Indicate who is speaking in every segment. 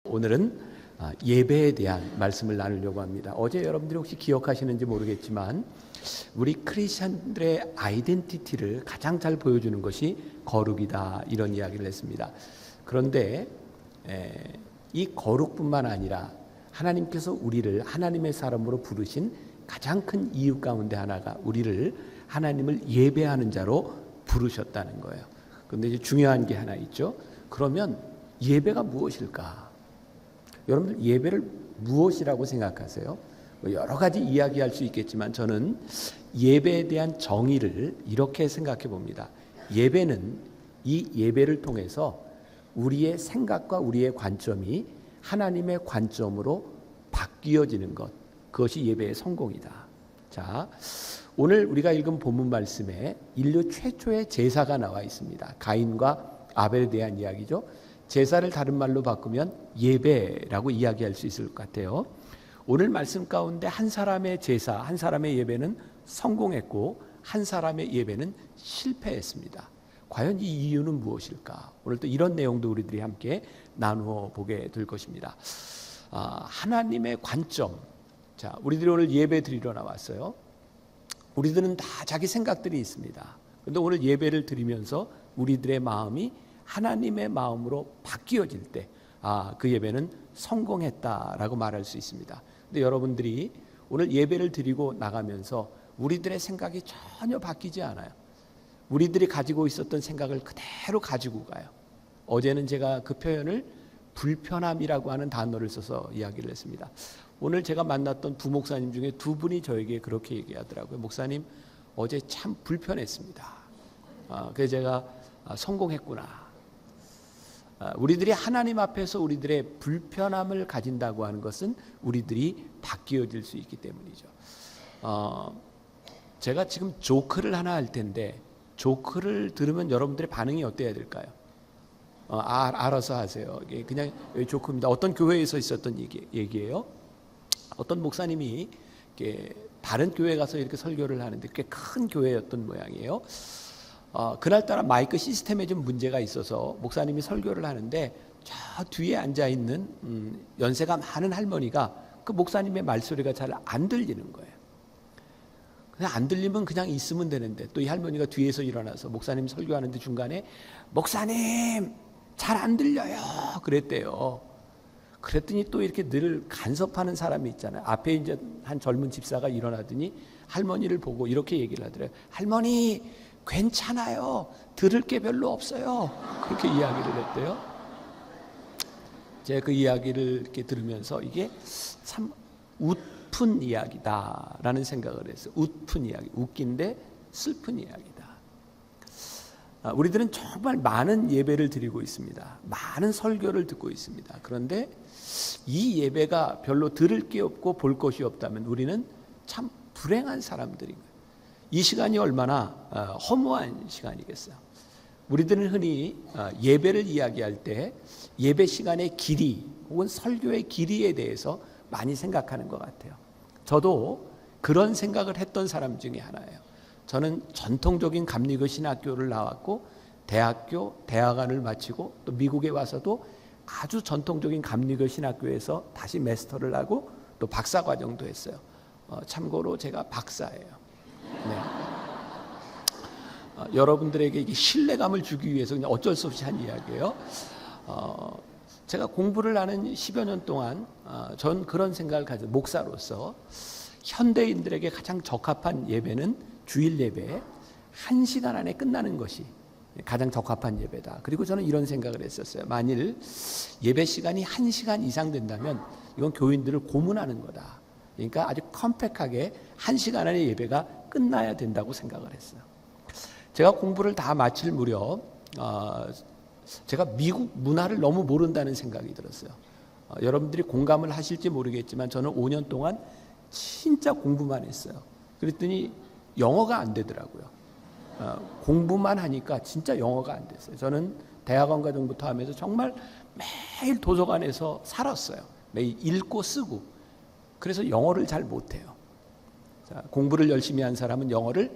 Speaker 1: 오늘은 예배에 대한 말씀을 나누려고 합니다. 어제 여러분들이 혹시 기억하시는지 모르겠지만 우리 크리스천들의 아이덴티티를 가장 잘 보여주는 것이 거룩이다, 이런 이야기를 했습니다. 그런데 이 거룩뿐만 아니라 하나님께서 우리를 하나님의 사람으로 부르신 가장 큰 이유 가운데 하나가 우리를 하나님을 예배하는 자로 부르셨다는 거예요. 그런데 이제 중요한 게 하나 있죠. 그러면 예배가 무엇일까? 여러분들 예배를 무엇이라고 생각하세요? 여러 가지 이야기할 수 있겠지만 저는 예배에 대한 정의를 이렇게 생각해 봅니다. 예배는 이 예배를 통해서 우리의 생각과 우리의 관점이 하나님의 관점으로 바뀌어지는 것, 그것이 예배의 성공이다. 자, 오늘 우리가 읽은 본문 말씀에 인류 최초의 제사가 나와 있습니다. 가인과 아벨에 대한 이야기죠. 제사를 다른 말로 바꾸면 예배라고 이야기할 수 있을 것 같아요. 오늘 말씀 가운데 한 사람의 제사, 한 사람의 예배는 성공했고 한 사람의 예배는 실패했습니다. 과연 이 이유는 무엇일까? 오늘 또 이런 내용도 우리들이 함께 나누어 보게 될 것입니다. 하나님의 관점. 자, 우리들이 오늘 예배 드리러 나왔어요. 우리들은 다 자기 생각들이 있습니다. 그런데 오늘 예배를 드리면서 우리들의 마음이 하나님의 마음으로 바뀌어질 때, 그 예배는 성공했다라고 말할 수 있습니다. 근데 여러분들이 오늘 예배를 드리고 나가면서 우리들의 생각이 전혀 바뀌지 않아요. 우리들이 가지고 있었던 생각을 그대로 가지고 가요. 어제는 제가 그 표현을 불편함이라고 하는 단어를 써서 이야기를 했습니다. 오늘 제가 만났던 부목사님 중에 두 분이 저에게 그렇게 얘기하더라고요. 목사님, 어제 참 불편했습니다. 그래서 제가 성공했구나. 우리들이 하나님 앞에서 우리들의 불편함을 가진다고 하는 것은 우리들이 바뀌어질 수 있기 때문이죠. 제가 지금 조크를 하나 할 텐데 조크를 들으면 여러분들의 반응이 어때야 될까요? 알아서 하세요. 그냥 조크입니다. 어떤 교회에서 있었던 얘기예요. 어떤 목사님이 다른 교회 가서 이렇게 설교를 하는데 꽤 큰 교회였던 모양이에요. 그날따라 마이크 시스템에 좀 문제가 있어서 목사님이 설교를 하는데 저 뒤에 앉아있는 연세가 많은 할머니가 그 목사님의 말소리가 잘 안 들리는 거예요. 그냥 안 들리면 그냥 있으면 되는데 또 이 할머니가 뒤에서 일어나서 목사님 설교하는데 중간에 목사님 잘 안 들려요 그랬대요. 그랬더니 또 이렇게 늘 간섭하는 사람이 있잖아요. 앞에 이제 한 젊은 집사가 일어나더니 할머니를 보고 이렇게 얘기를 하더래요. 할머니 괜찮아요. 들을 게 별로 없어요. 그렇게 이야기를 했대요. 제가 그 이야기를 이렇게 들으면서 이게 참 웃픈 이야기다라는 생각을 했어요. 웃픈 이야기, 웃긴데 슬픈 이야기다. 우리들은 정말 많은 예배를 드리고 있습니다. 많은 설교를 듣고 있습니다. 그런데 이 예배가 별로 들을 게 없고 볼 것이 없다면 우리는 참 불행한 사람들인 거예요. 이 시간이 얼마나 허무한 시간이겠어요. 우리들은 흔히 예배를 이야기할 때 예배 시간의 길이 혹은 설교의 길이에 대해서 많이 생각하는 것 같아요. 저도 그런 생각을 했던 사람 중에 하나예요. 저는 전통적인 감리교 신학교를 나왔고 대학교, 대학원을 마치고 또 미국에 와서도 아주 전통적인 감리교 신학교에서 다시 마스터를 하고 또 박사 과정도 했어요. 참고로 제가 박사예요. 네. 여러분들에게 이게 신뢰감을 주기 위해서 그냥 어쩔 수 없이 한 이야기예요. 제가 공부를 하는 10여 년 동안 전 그런 생각을 가지고 목사로서 현대인들에게 가장 적합한 예배는 주일 예배 1시간 안에 끝나는 것이 가장 적합한 예배다. 그리고 저는 이런 생각을 했었어요. 만일 예배 시간이 1시간 이상 된다면 이건 교인들을 고문하는 거다. 그러니까 아주 컴팩하게 1시간 안에 예배가 끝나야 된다고 생각을 했어요. 제가 공부를 다 마칠 무렵 제가 미국 문화를 너무 모른다는 생각이 들었어요. 여러분들이 공감을 하실지 모르겠지만 저는 5년 동안 진짜 공부만 했어요. 그랬더니 영어가 안 되더라고요. 공부만 하니까 진짜 영어가 안 됐어요. 저는 대학원 과정부터 하면서 정말 매일 도서관에서 살았어요. 매일 읽고 쓰고. 그래서 영어를 잘 못해요. 자, 공부를 열심히 한 사람은 영어를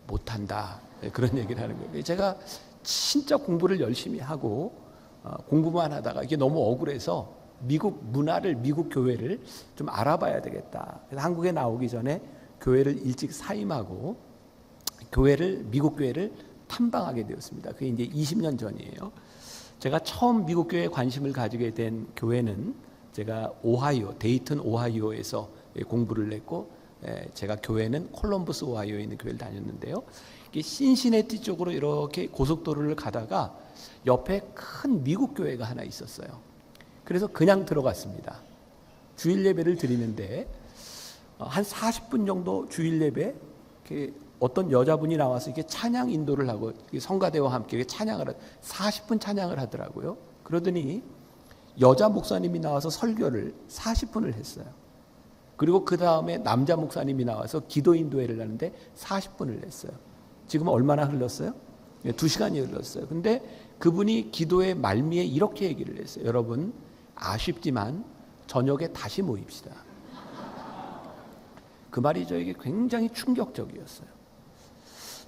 Speaker 1: 못한다. 그런 얘기를 하는 거예요. 제가 진짜 공부를 열심히 하고 공부만 하다가 이게 너무 억울해서 미국 문화를, 미국 교회를 좀 알아봐야 되겠다. 그래서 한국에 나오기 전에 교회를 일찍 사임하고 미국 교회를 탐방하게 되었습니다. 그게 이제 20년 전이에요. 제가 처음 미국 교회에 관심을 가지게 된 교회는 제가 데이튼 오하이오에서 공부를 했고, 제가 교회는 콜럼버스 오하이오에 있는 교회를 다녔는데요. 이게 신시내티 쪽으로 이렇게 고속도로를 가다가 옆에 큰 미국 교회가 하나 있었어요. 그래서 그냥 들어갔습니다. 주일 예배를 드리는데 한 40분 정도 주일 예배, 어떤 여자분이 나와서 이렇게 찬양 인도를 하고 성가대와 함께 찬양을 40분 찬양을 하더라고요. 그러더니 여자 목사님이 나와서 설교를 40분을 했어요. 그리고 그 다음에 남자 목사님이 나와서 기도 인도회를 하는데 40분을 했어요. 지금 얼마나 흘렀어요? 2시간이 흘렀어요. 근데 그분이 기도의 말미에 이렇게 얘기를 했어요. 여러분, 아쉽지만 저녁에 다시 모입시다. 그 말이 저에게 굉장히 충격적이었어요.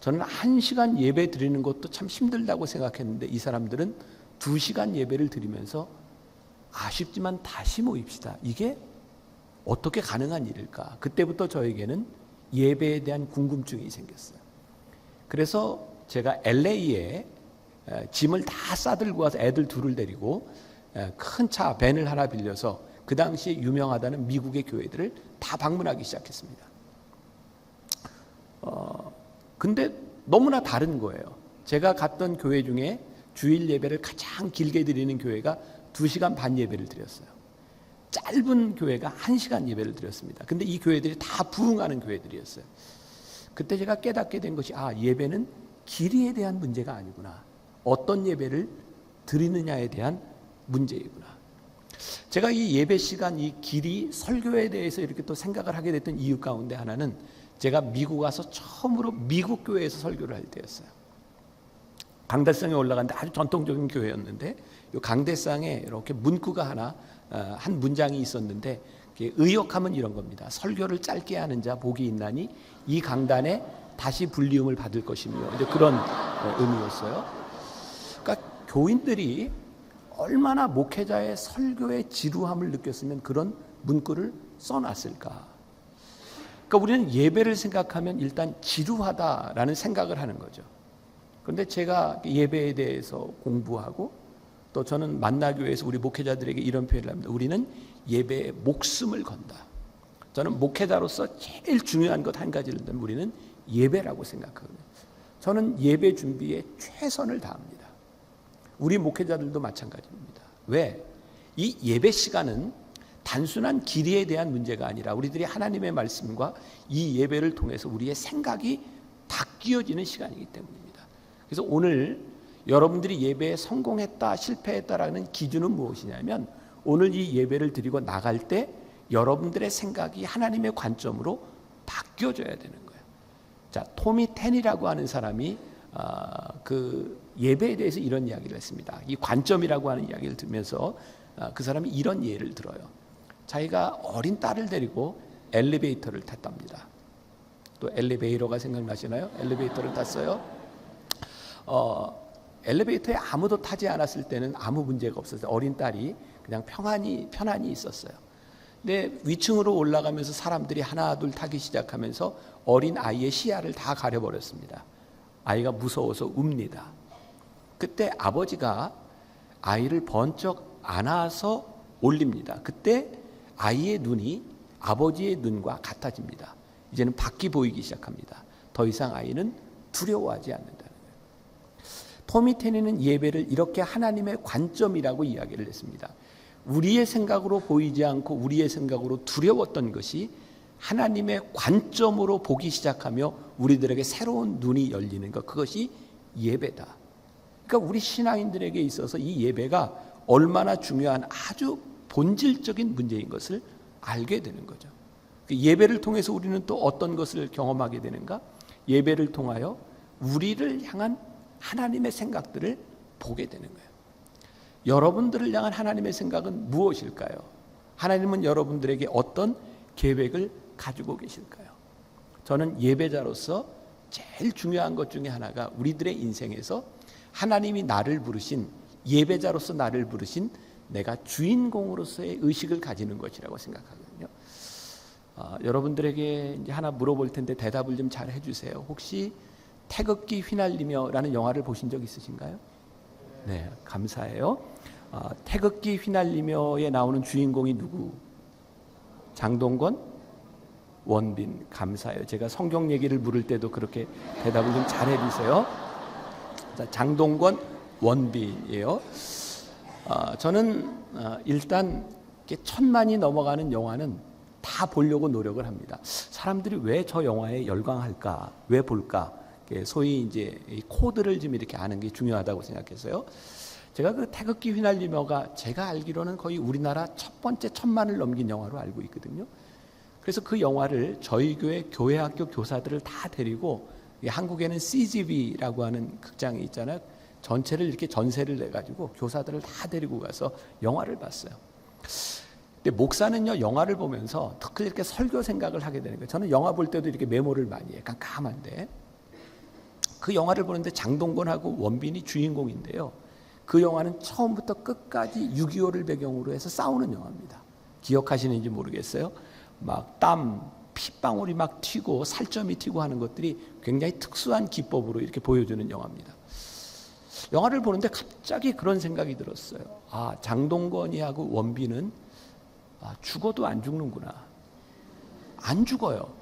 Speaker 1: 저는 1시간 예배 드리는 것도 참 힘들다고 생각했는데 이 사람들은 2시간 예배를 드리면서 아쉽지만 다시 모입시다. 이게 어떻게 가능한 일일까? 그때부터 저에게는 예배에 대한 궁금증이 생겼어요. 그래서 제가 LA에 짐을 다 싸들고 와서 애들 둘을 데리고 큰 차 밴을 하나 빌려서 그 당시에 유명하다는 미국의 교회들을 다 방문하기 시작했습니다. 근데 너무나 다른 거예요. 제가 갔던 교회 중에 주일 예배를 가장 길게 드리는 교회가 2시간 반 예배를 드렸어요. 짧은 교회가 1시간 예배를 드렸습니다. 근데 이 교회들이 다 부흥하는 교회들이었어요. 그때 제가 깨닫게 된 것이 예배는 길이에 대한 문제가 아니구나. 어떤 예배를 드리느냐에 대한 문제이구나. 제가 이 예배 시간, 이 길이, 설교에 대해서 이렇게 또 생각을 하게 됐던 이유 가운데 하나는 제가 미국 와서 처음으로 미국 교회에서 설교를 할 때였어요. 강대상에 올라갔는데 아주 전통적인 교회였는데 이 강대상에 이렇게 문구가 하나, 한 문장이 있었는데 의역하면 이런 겁니다. 설교를 짧게 하는 자 복이 있나니 이 강단에 다시 불리움을 받을 것이며, 이제 그런 의미였어요. 그러니까 교인들이 얼마나 목회자의 설교의 지루함을 느꼈으면 그런 문구를 써놨을까. 그러니까 우리는 예배를 생각하면 일단 지루하다라는 생각을 하는 거죠. 그런데 제가 예배에 대해서 공부하고 또 저는 만나교회에서 우리 목회자들에게 이런 표현을 합니다. 우리는 예배에 목숨을 건다. 저는 목회자로서 제일 중요한 것 한 가지를 들면 우리는 예배라고 생각하거든요. 저는 예배 준비에 최선을 다합니다. 우리 목회자들도 마찬가지입니다. 왜? 이 예배 시간은 단순한 길이에 대한 문제가 아니라 우리들이 하나님의 말씀과 이 예배를 통해서 우리의 생각이 바뀌어지는 시간이기 때문입니다. 그래서 오늘 여러분들이 예배에 성공했다, 실패했다라는 기준은 무엇이냐면 오늘 이 예배를 드리고 나갈 때 여러분들의 생각이 하나님의 관점으로 바뀌어져야 되는 거예요. 자, 토미 텐이라고 하는 사람이 그 예배에 대해서 이런 이야기를 했습니다. 이 관점이라고 하는 이야기를 들으면서 그 사람이 이런 예를 들어요. 자기가 어린 딸을 데리고 엘리베이터를 탔답니다. 또 엘리베이터가 생각나시나요? 엘리베이터를 탔어요. 엘리베이터에 아무도 타지 않았을 때는 아무 문제가 없었어요. 어린 딸이 그냥 편안히 있었어요. 근데 위층으로 올라가면서 사람들이 하나 둘 타기 시작하면서 어린 아이의 시야를 다 가려버렸습니다. 아이가 무서워서 웁니다. 그때 아버지가 아이를 번쩍 안아서 올립니다. 그때 아이의 눈이 아버지의 눈과 같아집니다. 이제는 밖이 보이기 시작합니다. 더 이상 아이는 두려워하지 않는다는 거예요. 토미 테니는 예배를 이렇게 하나님의 관점이라고 이야기를 했습니다. 우리의 생각으로 보이지 않고 우리의 생각으로 두려웠던 것이 하나님의 관점으로 보기 시작하며 우리들에게 새로운 눈이 열리는 것, 그것이 예배다. 그러니까 우리 신앙인들에게 있어서 이 예배가 얼마나 중요한 아주 본질적인 문제인 것을 알게 되는 거죠. 예배를 통해서 우리는 또 어떤 것을 경험하게 되는가? 예배를 통하여 우리를 향한 하나님의 생각들을 보게 되는 거예요. 여러분들을 향한 하나님의 생각은 무엇일까요? 하나님은 여러분들에게 어떤 계획을 가지고 계실까요? 저는 예배자로서 제일 중요한 것 중에 하나가 우리들의 인생에서 하나님이 나를 부르신 예배자로서 나를 부르신 내가 주인공으로서의 의식을 가지는 것이라고 생각하거든요. 여러분들에게 이제 하나 물어볼 텐데 대답을 좀 잘 해주세요. 혹시 태극기 휘날리며라는 영화를 보신 적 있으신가요? 네, 감사해요. 태극기 휘날리며에 나오는 주인공이 누구? 장동건, 원빈. 감사해요. 제가 성경 얘기를 물을 때도 그렇게 대답을 좀 잘 해주세요. 자, 장동건, 원빈이에요. 저는 일단 1000만이 넘어가는 영화는 다 보려고 노력을 합니다. 사람들이 왜 저 영화에 열광할까? 왜 볼까? 소위 이제 이 코드를 좀 이렇게 아는 게 중요하다고 생각해서요. 제가 그 태극기 휘날리며가 제가 알기로는 거의 우리나라 첫 번째 1000만을 넘긴 영화로 알고 있거든요. 그래서 그 영화를 저희 교회 학교 교사들을 다 데리고, 한국에는 CGV라고 하는 극장이 있잖아요. 전체를 이렇게 전세를 내가지고 교사들을 다 데리고 가서 영화를 봤어요. 근데 목사는요, 영화를 보면서 특히 이렇게 설교 생각을 하게 되는 거예요. 저는 영화 볼 때도 이렇게 메모를 많이 해요. 깜깜한데. 그 영화를 보는데 장동건하고 원빈이 주인공인데요. 그 영화는 처음부터 끝까지 6.25를 배경으로 해서 싸우는 영화입니다. 기억하시는지 모르겠어요. 막 땀, 핏방울이 막 튀고 살점이 튀고 하는 것들이 굉장히 특수한 기법으로 이렇게 보여주는 영화입니다. 영화를 보는데 갑자기 그런 생각이 들었어요. 장동건이하고 원빈은 죽어도 안 죽는구나. 안 죽어요.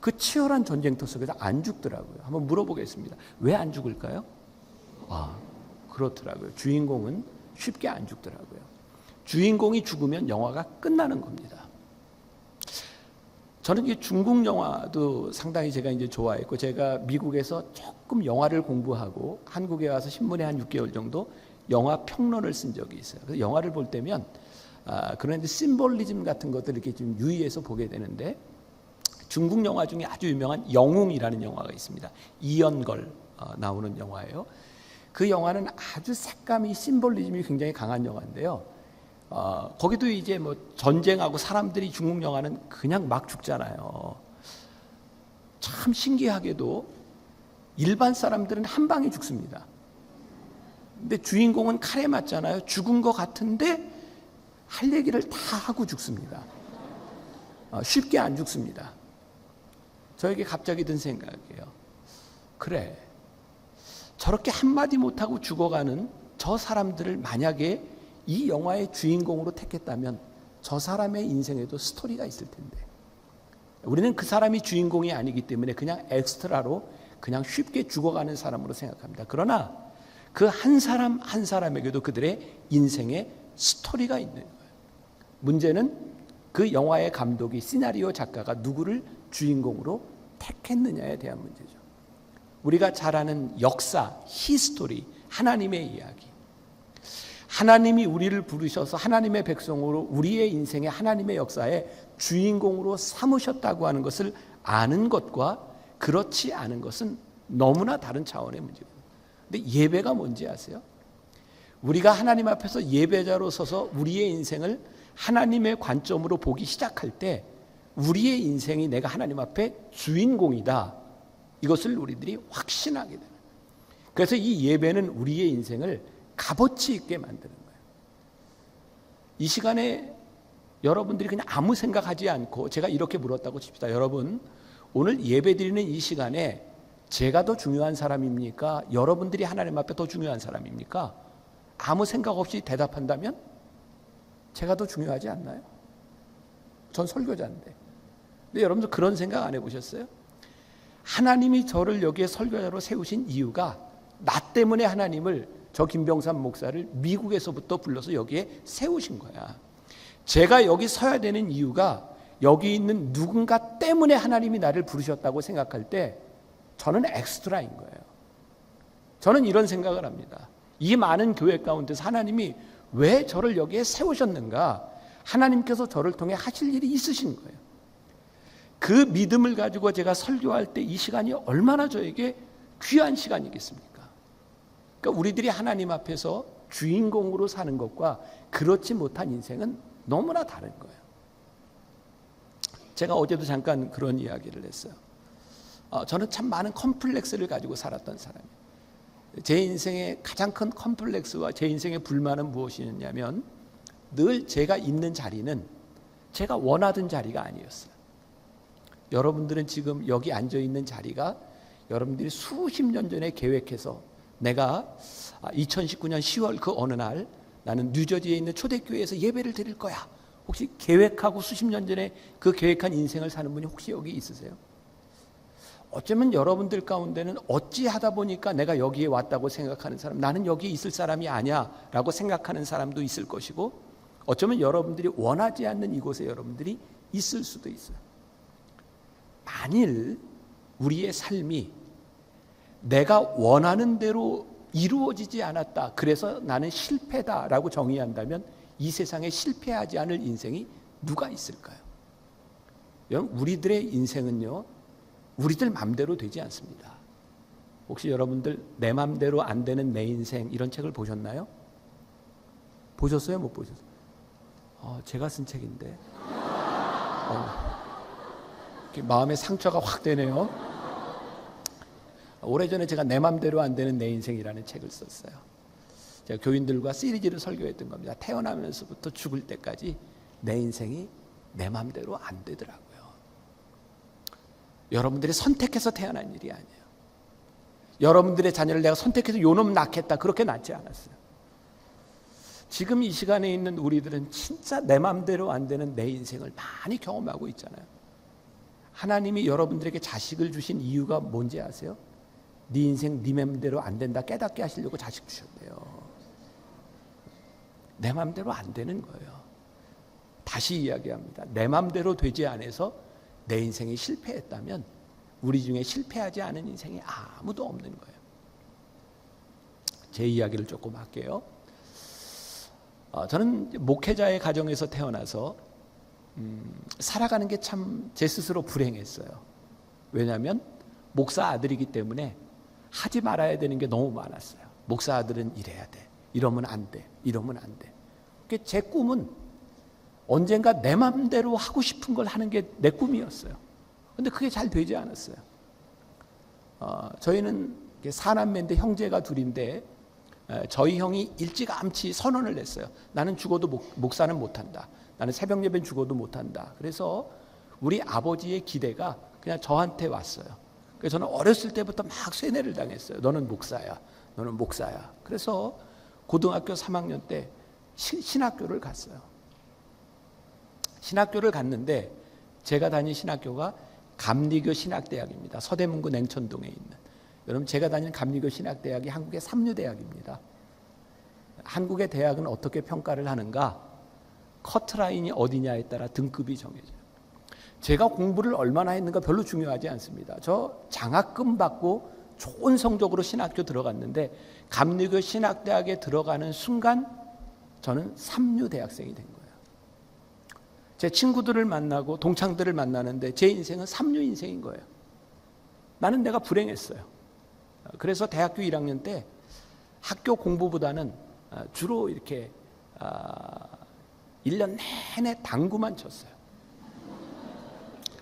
Speaker 1: 그 치열한 전쟁터 속에서 안 죽더라고요. 한번 물어보겠습니다. 왜 안 죽을까요? 그렇더라고요. 주인공은 쉽게 안 죽더라고요. 주인공이 죽으면 영화가 끝나는 겁니다. 저는 이제 중국 영화도 상당히 제가 이제 좋아했고, 제가 미국에서 조금 영화를 공부하고 한국에 와서 신문에 한 6개월 정도 영화 평론을 쓴 적이 있어요. 그래서 영화를 볼 때면 그런 이제 심볼리즘 같은 것들을 이렇게 좀 유의해서 보게 되는데, 중국 영화 중에 아주 유명한 영웅이라는 영화가 있습니다. 이연걸 나오는 영화예요. 그 영화는 아주 색감이 심볼리즘이 굉장히 강한 영화인데요. 거기도 이제 뭐 전쟁하고 사람들이, 중국 영화는 그냥 막 죽잖아요. 참 신기하게도 일반 사람들은 한 방에 죽습니다. 근데 주인공은 칼에 맞잖아요. 죽은 것 같은데 할 얘기를 다 하고 죽습니다. 쉽게 안 죽습니다. 저에게 갑자기 든 생각이에요. 그래, 저렇게 한마디 못하고 죽어가는 저 사람들을 만약에 이 영화의 주인공으로 택했다면 저 사람의 인생에도 스토리가 있을 텐데, 우리는 그 사람이 주인공이 아니기 때문에 그냥 엑스트라로 그냥 쉽게 죽어가는 사람으로 생각합니다. 그러나 그 한 사람 한 사람에게도 그들의 인생에 스토리가 있는 거예요. 문제는 그 영화의 감독이, 시나리오 작가가 누구를 주인공으로 택했느냐에 대한 문제죠. 우리가 잘 아는 역사, 히스토리, 하나님의 이야기. 하나님이 우리를 부르셔서 하나님의 백성으로 우리의 인생의 하나님의 역사의 주인공으로 삼으셨다고 하는 것을 아는 것과 그렇지 않은 것은 너무나 다른 차원의 문제입니다. 근데 예배가 뭔지 아세요? 우리가 하나님 앞에서 예배자로 서서 우리의 인생을 하나님의 관점으로 보기 시작할 때 우리의 인생이 내가 하나님 앞에 주인공이다, 이것을 우리들이 확신하게 되는 거예요. 그래서 이 예배는 우리의 인생을 값어치 있게 만드는 거예요. 이 시간에 여러분들이 그냥 아무 생각하지 않고, 제가 이렇게 물었다고 칩시다. 여러분, 오늘 예배드리는 이 시간에 제가 더 중요한 사람입니까? 여러분들이 하나님 앞에 더 중요한 사람입니까? 아무 생각 없이 대답한다면 제가 더 중요하지 않나요? 전 설교자인데. 근데 여러분들 그런 생각 안 해보셨어요? 하나님이 저를 여기에 설교자로 세우신 이유가 나 때문에 하나님을, 저 김병삼 목사를 미국에서부터 불러서 여기에 세우신 거야. 제가 여기 서야 되는 이유가 여기 있는 누군가 때문에 하나님이 나를 부르셨다고 생각할 때 저는 엑스트라인 거예요. 저는 이런 생각을 합니다. 이 많은 교회 가운데서 하나님이 왜 저를 여기에 세우셨는가? 하나님께서 저를 통해 하실 일이 있으신 거예요. 그 믿음을 가지고 제가 설교할 때 이 시간이 얼마나 저에게 귀한 시간이겠습니까? 그러니까 우리들이 하나님 앞에서 주인공으로 사는 것과 그렇지 못한 인생은 너무나 다른 거예요. 제가 어제도 잠깐 그런 이야기를 했어요. 저는 참 많은 컴플렉스를 가지고 살았던 사람이에요. 제 인생의 가장 큰 컴플렉스와 제 인생의 불만은 무엇이었냐면 늘 제가 있는 자리는 제가 원하던 자리가 아니었어요. 여러분들은 지금 여기 앉아 있는 자리가 여러분들이 수십 년 전에 계획해서 내가 2019년 10월 그 어느 날 나는 뉴저지에 있는 초대교회에서 예배를 드릴 거야. 혹시 계획하고 수십 년 전에 그 계획한 인생을 사는 분이 혹시 여기 있으세요? 어쩌면 여러분들 가운데는 어찌하다 보니까 내가 여기에 왔다고 생각하는 사람, 나는 여기에 있을 사람이 아니야 라고 생각하는 사람도 있을 것이고, 어쩌면 여러분들이 원하지 않는 이곳에 여러분들이 있을 수도 있어요. 만일 우리의 삶이 내가 원하는 대로 이루어지지 않았다, 그래서 나는 실패다라고 정의한다면 이 세상에 실패하지 않을 인생이 누가 있을까요? 여러분, 우리들의 인생은요, 우리들 맘대로 되지 않습니다. 혹시 여러분들 내 맘대로 안 되는 내 인생 이런 책을 보셨나요? 보셨어요? 못 보셨어요? 제가 쓴 책인데 마음에 상처가 확 되네요. 오래전에 제가 내 맘대로 안 되는 내 인생이라는 책을 썼어요. 제가 교인들과 시리즈를 설교했던 겁니다. 태어나면서부터 죽을 때까지 내 인생이 내 맘대로 안 되더라고요. 여러분들이 선택해서 태어난 일이 아니에요. 여러분들의 자녀를 내가 선택해서 요놈 낳겠다, 그렇게 낳지 않았어요. 지금 이 시간에 있는 우리들은 진짜 내 맘대로 안 되는 내 인생을 많이 경험하고 있잖아요. 하나님이 여러분들에게 자식을 주신 이유가 뭔지 아세요? 네 인생 네 맘대로 안 된다 깨닫게 하시려고 자식 주셨대요. 내 맘대로 안 되는 거예요. 다시 이야기합니다. 내 맘대로 되지 않아서 내 인생이 실패했다면 우리 중에 실패하지 않은 인생이 아무도 없는 거예요. 제 이야기를 조금 할게요. 저는 목회자의 가정에서 태어나서 살아가는 게 참 제 스스로 불행했어요. 왜냐하면 목사 아들이기 때문에 하지 말아야 되는 게 너무 많았어요. 목사 아들은 이래야 돼, 이러면 안 돼, 이러면 안 돼. 제 꿈은 언젠가 내 맘대로 하고 싶은 걸 하는 게 내 꿈이었어요. 근데 그게 잘 되지 않았어요. 저희는 사남매인데 형제가 둘인데 저희 형이 일찌감치 선언을 냈어요. 나는 죽어도 목사는 못한다. 나는 새벽 예배는 죽어도 못한다. 그래서 우리 아버지의 기대가 그냥 저한테 왔어요. 그래서 저는 어렸을 때부터 막 쇠뇌를 당했어요. 너는 목사야, 너는 목사야. 그래서 고등학교 3학년 때 신학교를 갔어요. 신학교를 갔는데 제가 다닌 신학교가 감리교 신학대학입니다. 서대문구 냉천동에 있는. 여러분, 제가 다니는 감리교 신학대학이 한국의 삼류대학입니다. 한국의 대학은 어떻게 평가를 하는가? 커트라인이 어디냐에 따라 등급이 정해져요. 제가 공부를 얼마나 했는가 별로 중요하지 않습니다. 저 장학금 받고 좋은 성적으로 신학교 들어갔는데 감리교 신학대학에 들어가는 순간 저는 삼류대학생이 된 거예요. 제 친구들을 만나고 동창들을 만나는데 제 인생은 삼류 인생인 거예요. 나는 내가 불행했어요. 그래서 대학교 1학년 때 학교 공부보다는 주로 이렇게 1년 내내 당구만 쳤어요.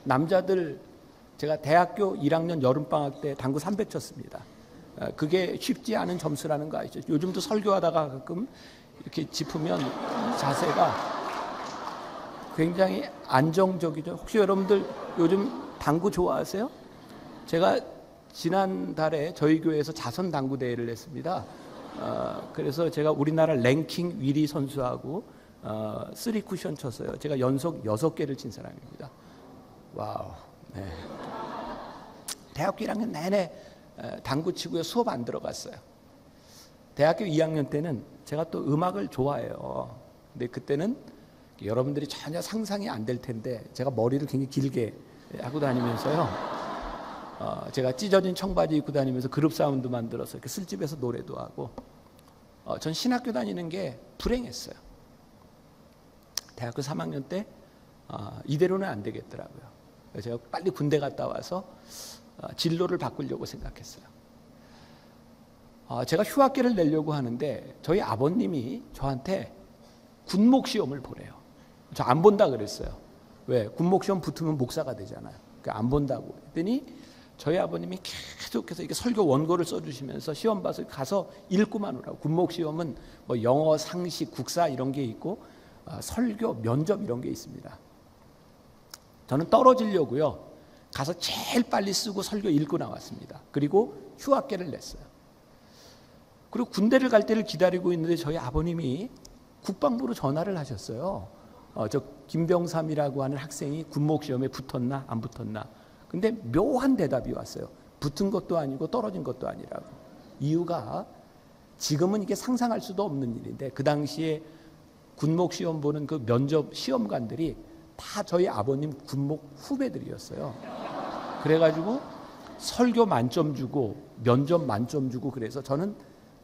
Speaker 1: 남자들, 제가 대학교 1학년 여름방학 때 당구 300 쳤습니다. 그게 쉽지 않은 점수라는 거 아시죠? 요즘도 설교하다가 가끔 이렇게 짚으면 자세가 굉장히 안정적이죠. 혹시 여러분들 요즘 당구 좋아하세요? 제가 지난달에 저희 교회에서 자선 당구 대회를 했습니다. 그래서 제가 우리나라 랭킹 1위 선수하고 3쿠션 쳤어요. 제가 연속 6개를 친 사람입니다. 와우. 네. 대학교 1학년 내내 당구 치고요. 수업 안 들어갔어요. 대학교 2학년 때는 제가 또 음악을 좋아해요. 근데 그때는 여러분들이 전혀 상상이 안 될 텐데 제가 머리를 굉장히 길게 하고 다니면서요. 제가 찢어진 청바지 입고 다니면서 그룹 사운드 만들어서 이렇게 술집에서 노래도 하고, 전 신학교 다니는 게 불행했어요. 대학교 3학년 때 이대로는 안 되겠더라고요. 그래서 제가 빨리 군대 갔다 와서 진로를 바꾸려고 생각했어요. 제가 휴학계를 내려고 하는데 저희 아버님이 저한테 군목 시험을 보래요. 저 안 본다 그랬어요. 왜? 군목 시험 붙으면 목사가 되잖아요. 안 본다고 했더니 저희 아버님이 계속해서 이렇게 설교 원고를 써주시면서 시험 봐서 가서 읽고만 오라고. 군목 시험은 뭐 영어, 상식, 국사 이런 게 있고 설교, 면접 이런 게 있습니다. 저는 떨어지려고요. 가서 제일 빨리 쓰고 설교 읽고 나왔습니다. 그리고 휴학계를 냈어요. 그리고 군대를 갈 때를 기다리고 있는데 저희 아버님이 국방부로 전화를 하셨어요. 저 김병삼이라고 하는 학생이 군목 시험에 붙었나 안 붙었나. 근데 묘한 대답이 왔어요. 붙은 것도 아니고 떨어진 것도 아니라고. 이유가 지금은 이게 상상할 수도 없는 일인데 그 당시에 군목 시험 보는 그 면접 시험관들이 다 저희 아버님 군목 후배들이었어요. 그래가지고 설교 만점 주고 면접 만점 주고 그래서 저는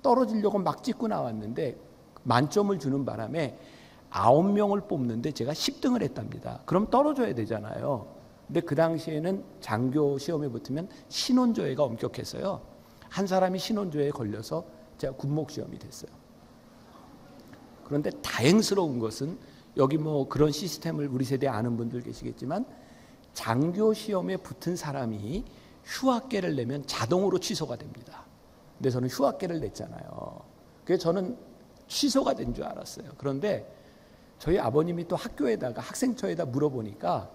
Speaker 1: 떨어지려고 막 찍고 나왔는데 만점을 주는 바람에 9명을 뽑는데 제가 10등을 했답니다. 그럼 떨어져야 되잖아요. 근데 그 당시에는 장교 시험에 붙으면 신원조회가 엄격했어요. 한 사람이 신원조회에 걸려서 제가 군목 시험이 됐어요. 그런데 다행스러운 것은 여기 뭐 그런 시스템을 우리 세대에 아는 분들 계시겠지만 장교 시험에 붙은 사람이 휴학계를 내면 자동으로 취소가 됩니다. 근데 저는 휴학계를 냈잖아요. 그래서 저는 취소가 된 줄 알았어요. 그런데 저희 아버님이 또 학교에다가 학생처에다 물어보니까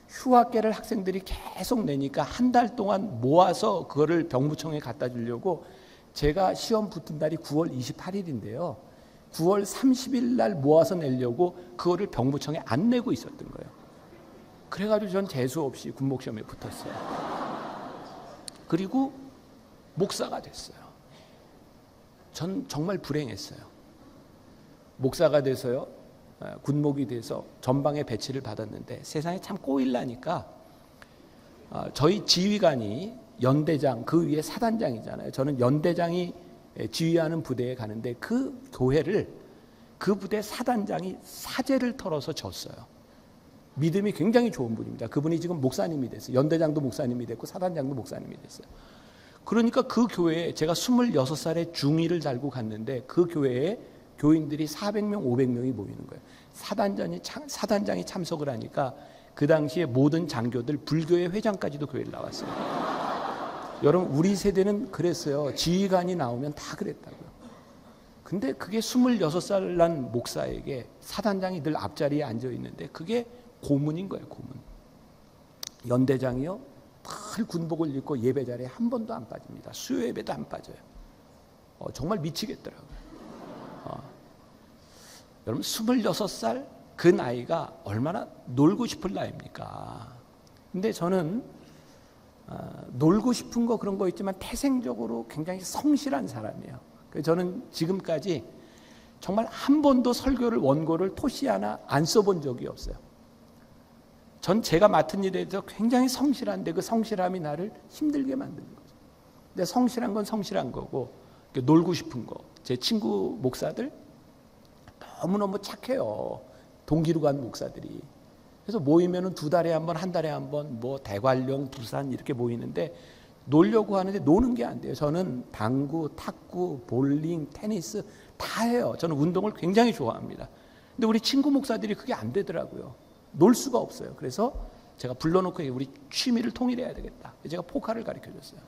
Speaker 1: 휴학계를 학생들이 계속 내니까 한 달 동안 모아서 그거를 병무청에 갖다 주려고 제가 시험 붙은 날이 9월 28일인데요. 9월 30일 날 모아서 내려고 그거를 병무청에 안 내고 있었던 거예요. 그래가지고 전 재수 없이 군목시험에 붙었어요. 그리고 목사가 됐어요. 전 정말 불행했어요. 목사가 돼서요. 군목이 돼서 전방에 배치를 받았는데 세상에 참 꼬일라니까 저희 지휘관이 연대장 그 위에 사단장이잖아요. 저는 연대장이 지휘하는 부대에 가는데 그 교회를 그 부대 사단장이 사제를 털어서 졌어요. 믿음이 굉장히 좋은 분입니다. 그분이 지금 목사님이 됐어요. 연대장도 목사님이 됐고 사단장도 목사님이 됐어요. 그러니까 그 교회에 제가 26살에 중2를 달고 갔는데 그 교회에 교인들이 400명, 500명이 모이는 거예요. 사단장이 참석을 하니까 그 당시에 모든 장교들 불교의 회장까지도 교회를 나왔어요. 여러분 우리 세대는 그랬어요. 지휘관이 나오면 다 그랬다고요. 근데 그게 26살 난 목사에게 사단장이 늘 앞자리에 앉아 있는데 그게 고문인 거예요. 고문. 연대장이요. 늘 군복을 입고 예배 자리에 한 번도 안 빠집니다. 수요 예배도 안 빠져요. 정말 미치겠더라고요. 여러분 26살 그 나이가 얼마나 놀고 싶을 나이입니까? 근데 저는 놀고 싶은 거 그런 거 있지만 태생적으로 굉장히 성실한 사람이에요. 그래서 저는 지금까지 정말 한 번도 설교를 원고를 토시 하나 안 써본 적이 없어요. 전 제가 맡은 일에 대해서 굉장히 성실한데 그 성실함이 나를 힘들게 만드는 거죠. 근데 성실한 건 성실한 거고 놀고 싶은 거. 제 친구 목사들 너무너무 착해요. 동기로 간 목사들이. 그래서 모이면은 2달에 한 번, 한 달에 한 번, 뭐 대관령, 부산 이렇게 모이는데 놀려고 하는데 노는 게 안 돼요. 저는 당구, 탁구, 볼링, 테니스 다 해요. 저는 운동을 굉장히 좋아합니다. 근데 우리 친구 목사들이 그게 안 되더라고요. 놀 수가 없어요. 그래서 제가 불러놓고 우리 취미를 통일해야 되겠다. 제가 포카를 가르쳐줬어요.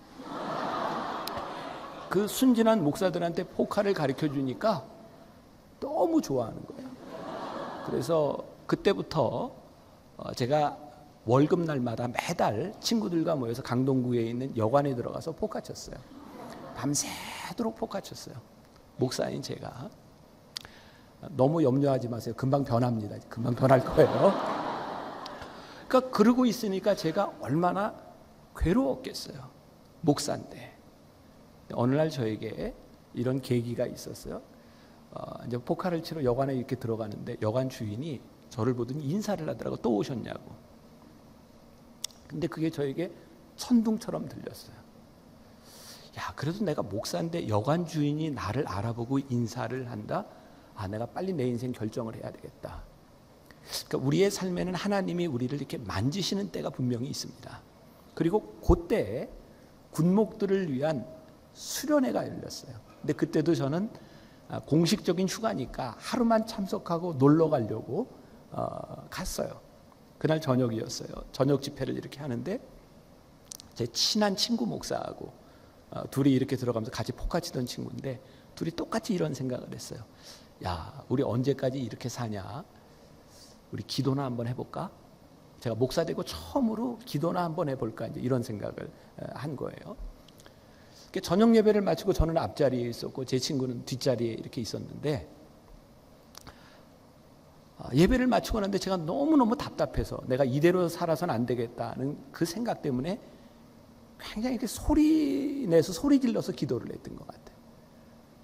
Speaker 1: 그 순진한 목사들한테 포카를 가르쳐주니까 너무 좋아하는 거예요. 그래서 그때부터 제가 월급날마다 매달 친구들과 모여서 강동구에 있는 여관에 들어가서 포카 쳤어요. 밤새도록 포카 쳤어요. 목사인 제가. 너무 염려하지 마세요. 금방 변합니다. 금방 변할 거예요. 그러니까 그러고 있으니까 제가 얼마나 괴로웠겠어요. 목사인데. 어느 날 저에게 이런 계기가 있었어요. 이제 포카를 치러 여관에 이렇게 들어가는데 여관 주인이 저를 보더니 인사를 하더라고. 또 오셨냐고. 근데 그게 저에게 천둥처럼 들렸어요. 야, 그래도 내가 목사인데 여관 주인이 나를 알아보고 인사를 한다? 내가 빨리 내 인생 결정을 해야 되겠다. 그러니까 우리의 삶에는 하나님이 우리를 이렇게 만지시는 때가 분명히 있습니다. 그리고 그때 군목들을 위한 수련회가 열렸어요. 근데 그때도 저는 공식적인 휴가니까 하루만 참석하고 놀러 가려고 갔어요. 그날 저녁이었어요. 저녁 집회를 이렇게 하는데 제 친한 친구 목사하고 둘이 이렇게 들어가면서 같이 포카 치던 친구인데 둘이 똑같이 이런 생각을 했어요. 야, 우리 언제까지 이렇게 사냐? 우리 기도나 한번 해볼까? 제가 목사 되고 처음으로 기도나 한번 해볼까? 이제 이런 생각을 한 거예요. 저녁 예배를 마치고 저는 앞자리에 있었고 제 친구는 뒷자리에 이렇게 있었는데 예배를 마치고 났는데 제가 너무너무 답답해서 내가 이대로 살아서는 안 되겠다는 그 생각 때문에 굉장히 이렇게 소리 내서 소리 질러서 기도를 했던 것 같아요.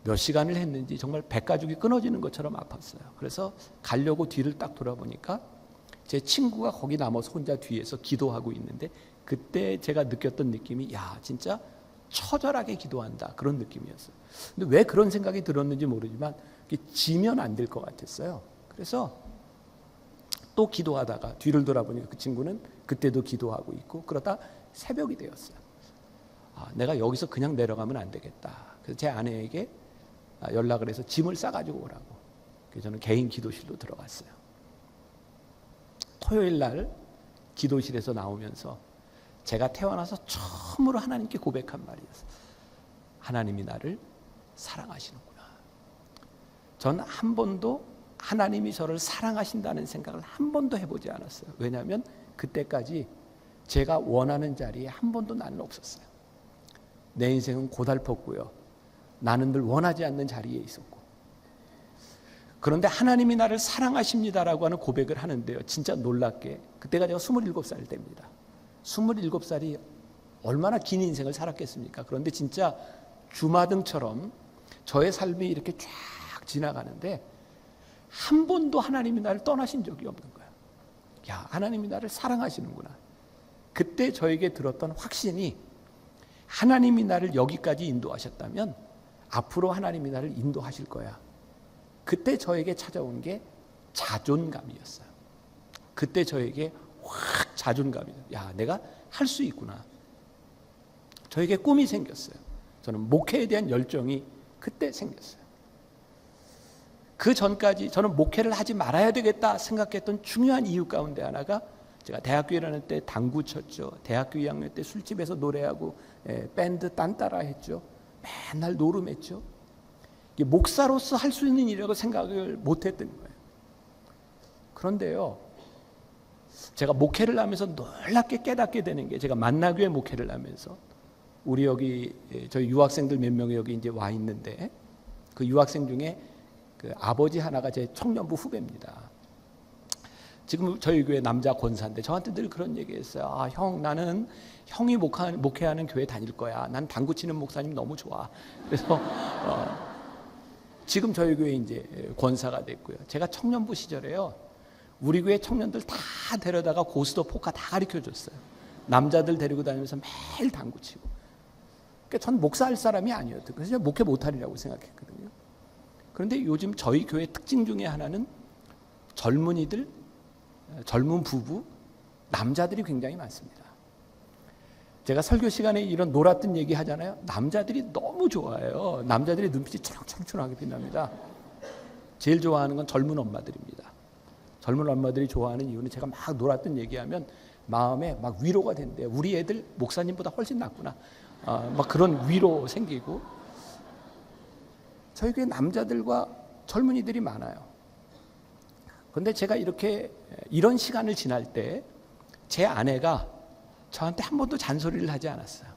Speaker 1: 몇 시간을 했는지 정말 백가죽이 끊어지는 것처럼 아팠어요. 그래서 가려고 뒤를 딱 돌아보니까 제 친구가 거기 남아서 혼자 뒤에서 기도하고 있는데 그때 제가 느꼈던 느낌이 야, 진짜 처절하게 기도한다, 그런 느낌이었어요. 근데 왜 그런 생각이 들었는지 모르지만 지면 안 될 것 같았어요. 그래서 또 기도하다가 뒤를 돌아보니까 그 친구는 그때도 기도하고 있고 그러다 새벽이 되었어요. 내가 여기서 그냥 내려가면 안 되겠다. 그래서 제 아내에게 연락을 해서 짐을 싸가지고 오라고. 그래서 저는 개인 기도실로 들어갔어요. 토요일 날 기도실에서 나오면서 제가 태어나서 처음으로 하나님께 고백한 말이었어요. 하나님이 나를 사랑하시는구나. 전 한 번도 하나님이 저를 사랑하신다는 생각을 한 번도 해보지 않았어요. 왜냐하면 그때까지 제가 원하는 자리에 한 번도 나는 없었어요. 내 인생은 고달팠고요. 나는 늘 원하지 않는 자리에 있었고. 그런데 하나님이 나를 사랑하십니다라고 하는 고백을 하는데요. 진짜 놀랍게 그때가 제가 27살 때입니다. 27살이 얼마나 긴 인생을 살았겠습니까? 그런데 진짜 주마등처럼 저의 삶이 이렇게 쫙 지나가는데 한 번도 하나님이 나를 떠나신 적이 없는 거야. 야, 하나님이 나를 사랑하시는구나. 그때 저에게 들었던 확신이 하나님이 나를 여기까지 인도하셨다면 앞으로 하나님이 나를 인도하실 거야. 그때 저에게 찾아온 게 자존감이었어요. 그때 저에게 확 자존감이, 야, 내가 할 수 있구나. 저에게 꿈이 생겼어요. 저는 목회에 대한 열정이 그때 생겼어요. 그 전까지 저는 목회를 하지 말아야 되겠다 생각했던 중요한 이유 가운데 하나가 제가 대학교 1학년 때 당구 쳤죠. 대학교 2학년 때 술집에서 노래하고 밴드 딴따라 했죠. 맨날 노름했죠. 목사로서 할 수 있는 일이라고 생각을 못했던 거예요. 그런데요, 제가 목회를 하면서 놀랍게 깨닫게 되는 게 제가 만나교회 목회를 하면서 우리 여기 저희 유학생들 몇 명이 여기 이제 와 있는데 그 유학생 중에 그 아버지 하나가 제 청년부 후배입니다. 지금 저희 교회 남자 권사인데 저한테 늘 그런 얘기했어요. 아, 형, 나는 형이 목회하는 교회 다닐 거야. 난 당구 치는 목사님 너무 좋아. 그래서 지금 저희 교회 이제 권사가 됐고요. 제가 청년부 시절에요, 우리 교회 청년들 다 데려다가 고스톱, 포카 다 가르쳐줬어요. 남자들 데리고 다니면서 매일 당구 치고. 그러니까 전 목사할 사람이 아니었어요. 그래서 제가 목회 못하리라고 생각했거든요. 그런데 요즘 저희 교회 특징 중에 하나는 젊은이들, 젊은 부부, 남자들이 굉장히 많습니다. 제가 설교 시간에 이런 놀았던 얘기 하잖아요. 남자들이 너무 좋아해요. 남자들의 눈빛이 초롱초롱하게 빛납니다. 제일 좋아하는 건 젊은 엄마들입니다. 젊은 엄마들이 좋아하는 이유는 제가 막 놀았던 얘기하면 마음에 막 위로가 된대요. 우리 애들 목사님보다 훨씬 낫구나. 막 그런 위로 생기고. 저희 교회 남자들과 젊은이들이 많아요. 그런데 제가 이런 시간을 지날 때 제 아내가 저한테 한 번도 잔소리를 하지 않았어요.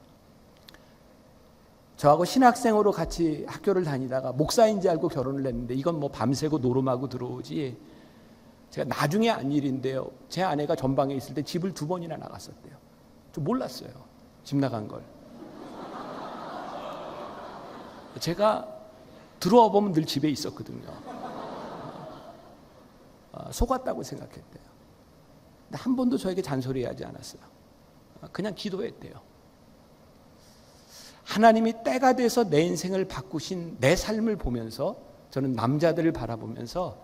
Speaker 1: 저하고 신학생으로 같이 학교를 다니다가 목사인지 알고 결혼을 했는데 이건 뭐 밤새고 노름하고 들어오지, 제가 나중에 한 일인데요, 제 아내가 전방에 있을 때 집을 2번이나 나갔었대요. 저 몰랐어요, 집 나간 걸. 제가 들어와 보면 늘 집에 있었거든요. 속았다고 생각했대요. 근데 한 번도 저에게 잔소리하지 않았어요. 그냥 기도했대요. 하나님이 때가 돼서 내 인생을 바꾸신 내 삶을 보면서 저는 남자들을 바라보면서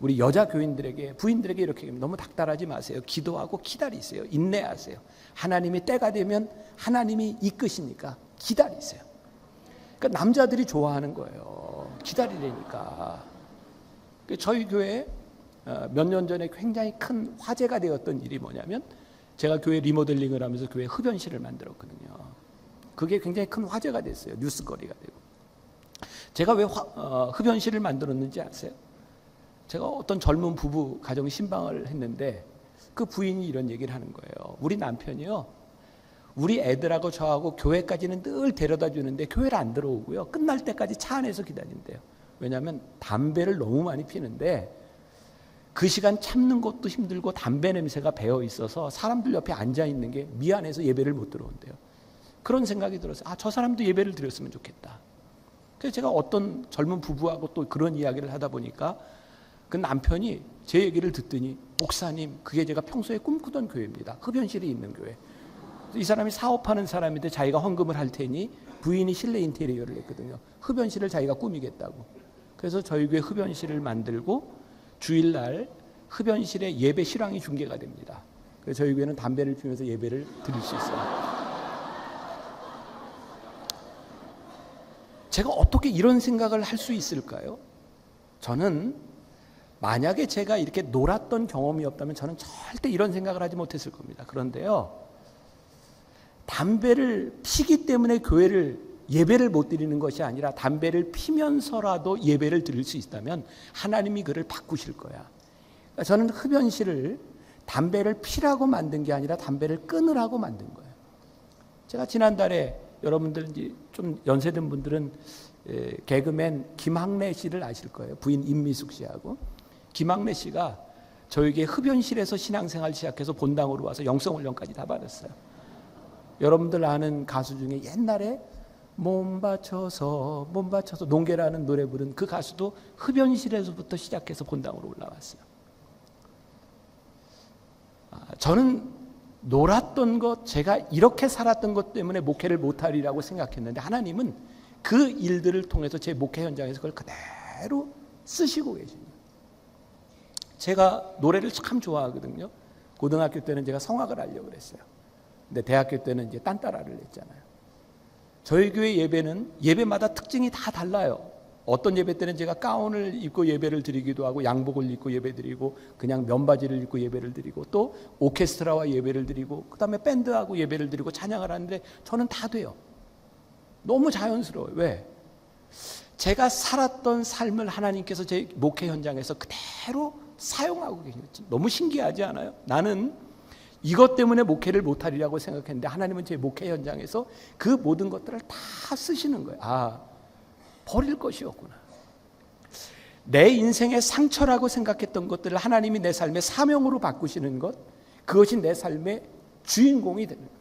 Speaker 1: 우리 여자 교인들에게, 부인들에게 이렇게 너무 닥달하지 마세요. 기도하고 기다리세요. 인내하세요. 하나님이 때가 되면 하나님이 이끄시니까 기다리세요. 그러니까 남자들이 좋아하는 거예요. 기다리려니까. 저희 교회에 몇 년 전에 굉장히 큰 화제가 되었던 일이 뭐냐면 제가 교회 리모델링을 하면서 교회 흡연실을 만들었거든요. 그게 굉장히 큰 화제가 됐어요. 뉴스거리가 되고. 제가 왜 흡연실을 만들었는지 아세요? 제가 어떤 젊은 부부 가정 신방을 했는데 그 부인이 이런 얘기를 하는 거예요. 우리 남편이요, 우리 애들하고 저하고 교회까지는 늘 데려다 주는데 교회를 안 들어오고요, 끝날 때까지 차 안에서 기다린대요. 왜냐하면 담배를 너무 많이 피는데 그 시간 참는 것도 힘들고 담배 냄새가 배어 있어서 사람들 옆에 앉아 있는 게 미안해서 예배를 못 들어온대요. 그런 생각이 들었어요. 아, 저 사람도 예배를 드렸으면 좋겠다. 그래서 제가 어떤 젊은 부부하고 또 그런 이야기를 하다 보니까 그 남편이 제 얘기를 듣더니, 목사님, 그게 제가 평소에 꿈꾸던 교회입니다. 흡연실이 있는 교회. 이 사람이 사업하는 사람인데 자기가 헌금을 할 테니 부인이 실내 인테리어를 했거든요. 흡연실을 자기가 꾸미겠다고. 그래서 저희 교회 흡연실을 만들고 주일날 흡연실에 예배 실황이 중계가 됩니다. 그래서 저희 교회는 담배를 피우면서 예배를 드릴 수 있어요. 제가 어떻게 이런 생각을 할 수 있을까요? 저는 만약에 제가 이렇게 놀았던 경험이 없다면 저는 절대 이런 생각을 하지 못했을 겁니다. 그런데요, 담배를 피기 때문에 예배를 못 드리는 것이 아니라 담배를 피면서라도 예배를 드릴 수 있다면 하나님이 그를 바꾸실 거야. 그러니까 저는 흡연실을 담배를 피라고 만든 게 아니라 담배를 끊으라고 만든 거예요. 제가 지난달에, 여러분들 이제 좀 연세된 분들은 개그맨 김학래 씨를 아실 거예요. 부인 임미숙 씨하고. 김학래 씨가 저에게 흡연실에서 신앙생활 시작해서 본당으로 와서 영성훈련까지 다 받았어요. 여러분들 아는 가수 중에 옛날에 몸 바쳐서 농계라는 노래 부른 그 가수도 흡연실에서부터 시작해서 본당으로 올라왔어요. 저는 놀았던 것, 제가 이렇게 살았던 것 때문에 목회를 못하리라고 생각했는데 하나님은 그 일들을 통해서 제 목회 현장에서 그걸 그대로 쓰시고 계십니다. 제가 노래를 참 좋아하거든요. 고등학교 때는 제가 성악을 하려고 그랬어요. 근데 대학교 때는 이제 딴따라를 했잖아요. 저희 교회 예배는 예배마다 특징이 다 달라요. 어떤 예배 때는 제가 가운을 입고 예배를 드리기도 하고, 양복을 입고 예배 드리고, 그냥 면바지를 입고 예배를 드리고, 또 오케스트라와 예배를 드리고, 그 다음에 밴드하고 예배를 드리고 찬양을 하는데 저는 다 돼요. 너무 자연스러워요. 왜? 제가 살았던 삶을 하나님께서 제 목회 현장에서 그대로 사용하고 계시는 거지. 너무 신기하지 않아요? 나는 이것 때문에 목회를 못하리라고 생각했는데 하나님은 제 목회 현장에서 그 모든 것들을 다 쓰시는 거예요. 아, 버릴 것이 없구나. 내 인생의 상처라고 생각했던 것들을 하나님이 내 삶의 사명으로 바꾸시는 것, 그것이 내 삶의 주인공이 되는 거죠.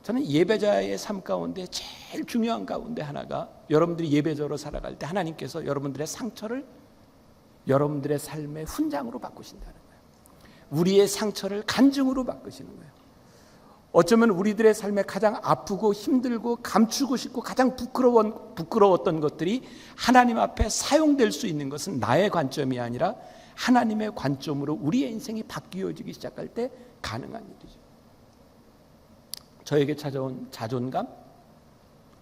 Speaker 1: 저는 예배자의 삶 가운데 제일 중요한 가운데 하나가, 여러분들이 예배자로 살아갈 때 하나님께서 여러분들의 상처를 여러분들의 삶의 훈장으로 바꾸신다는 거예요. 우리의 상처를 간증으로 바꾸시는 거예요. 어쩌면 우리들의 삶에 가장 아프고 힘들고 감추고 싶고 가장 부끄러웠던 것들이 하나님 앞에 사용될 수 있는 것은 나의 관점이 아니라 하나님의 관점으로 우리의 인생이 바뀌어지기 시작할 때 가능한 일이죠. 저에게 찾아온 자존감,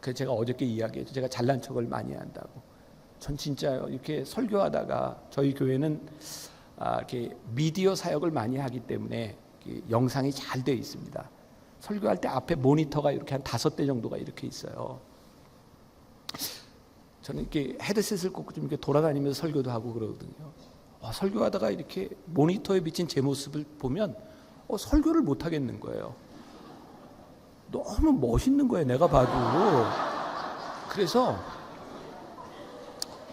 Speaker 1: 그래서 제가 어저께 이야기했죠. 제가 잘난 척을 많이 한다고. 전 진짜요. 이렇게 설교하다가 저희 교회는 이렇게 미디어 사역을 많이 하기 때문에 영상이 잘 되어 있습니다. 설교할 때 앞에 모니터가 이렇게 한 5대 정도가 이렇게 있어요. 저는 이렇게 헤드셋을 꽂고 좀 이렇게 돌아다니면서 설교도 하고 그러거든요. 설교하다가 이렇게 모니터에 비친 제 모습을 보면 설교를 못 하겠는 거예요. 너무 멋있는 거예요, 내가 봐도. 그래서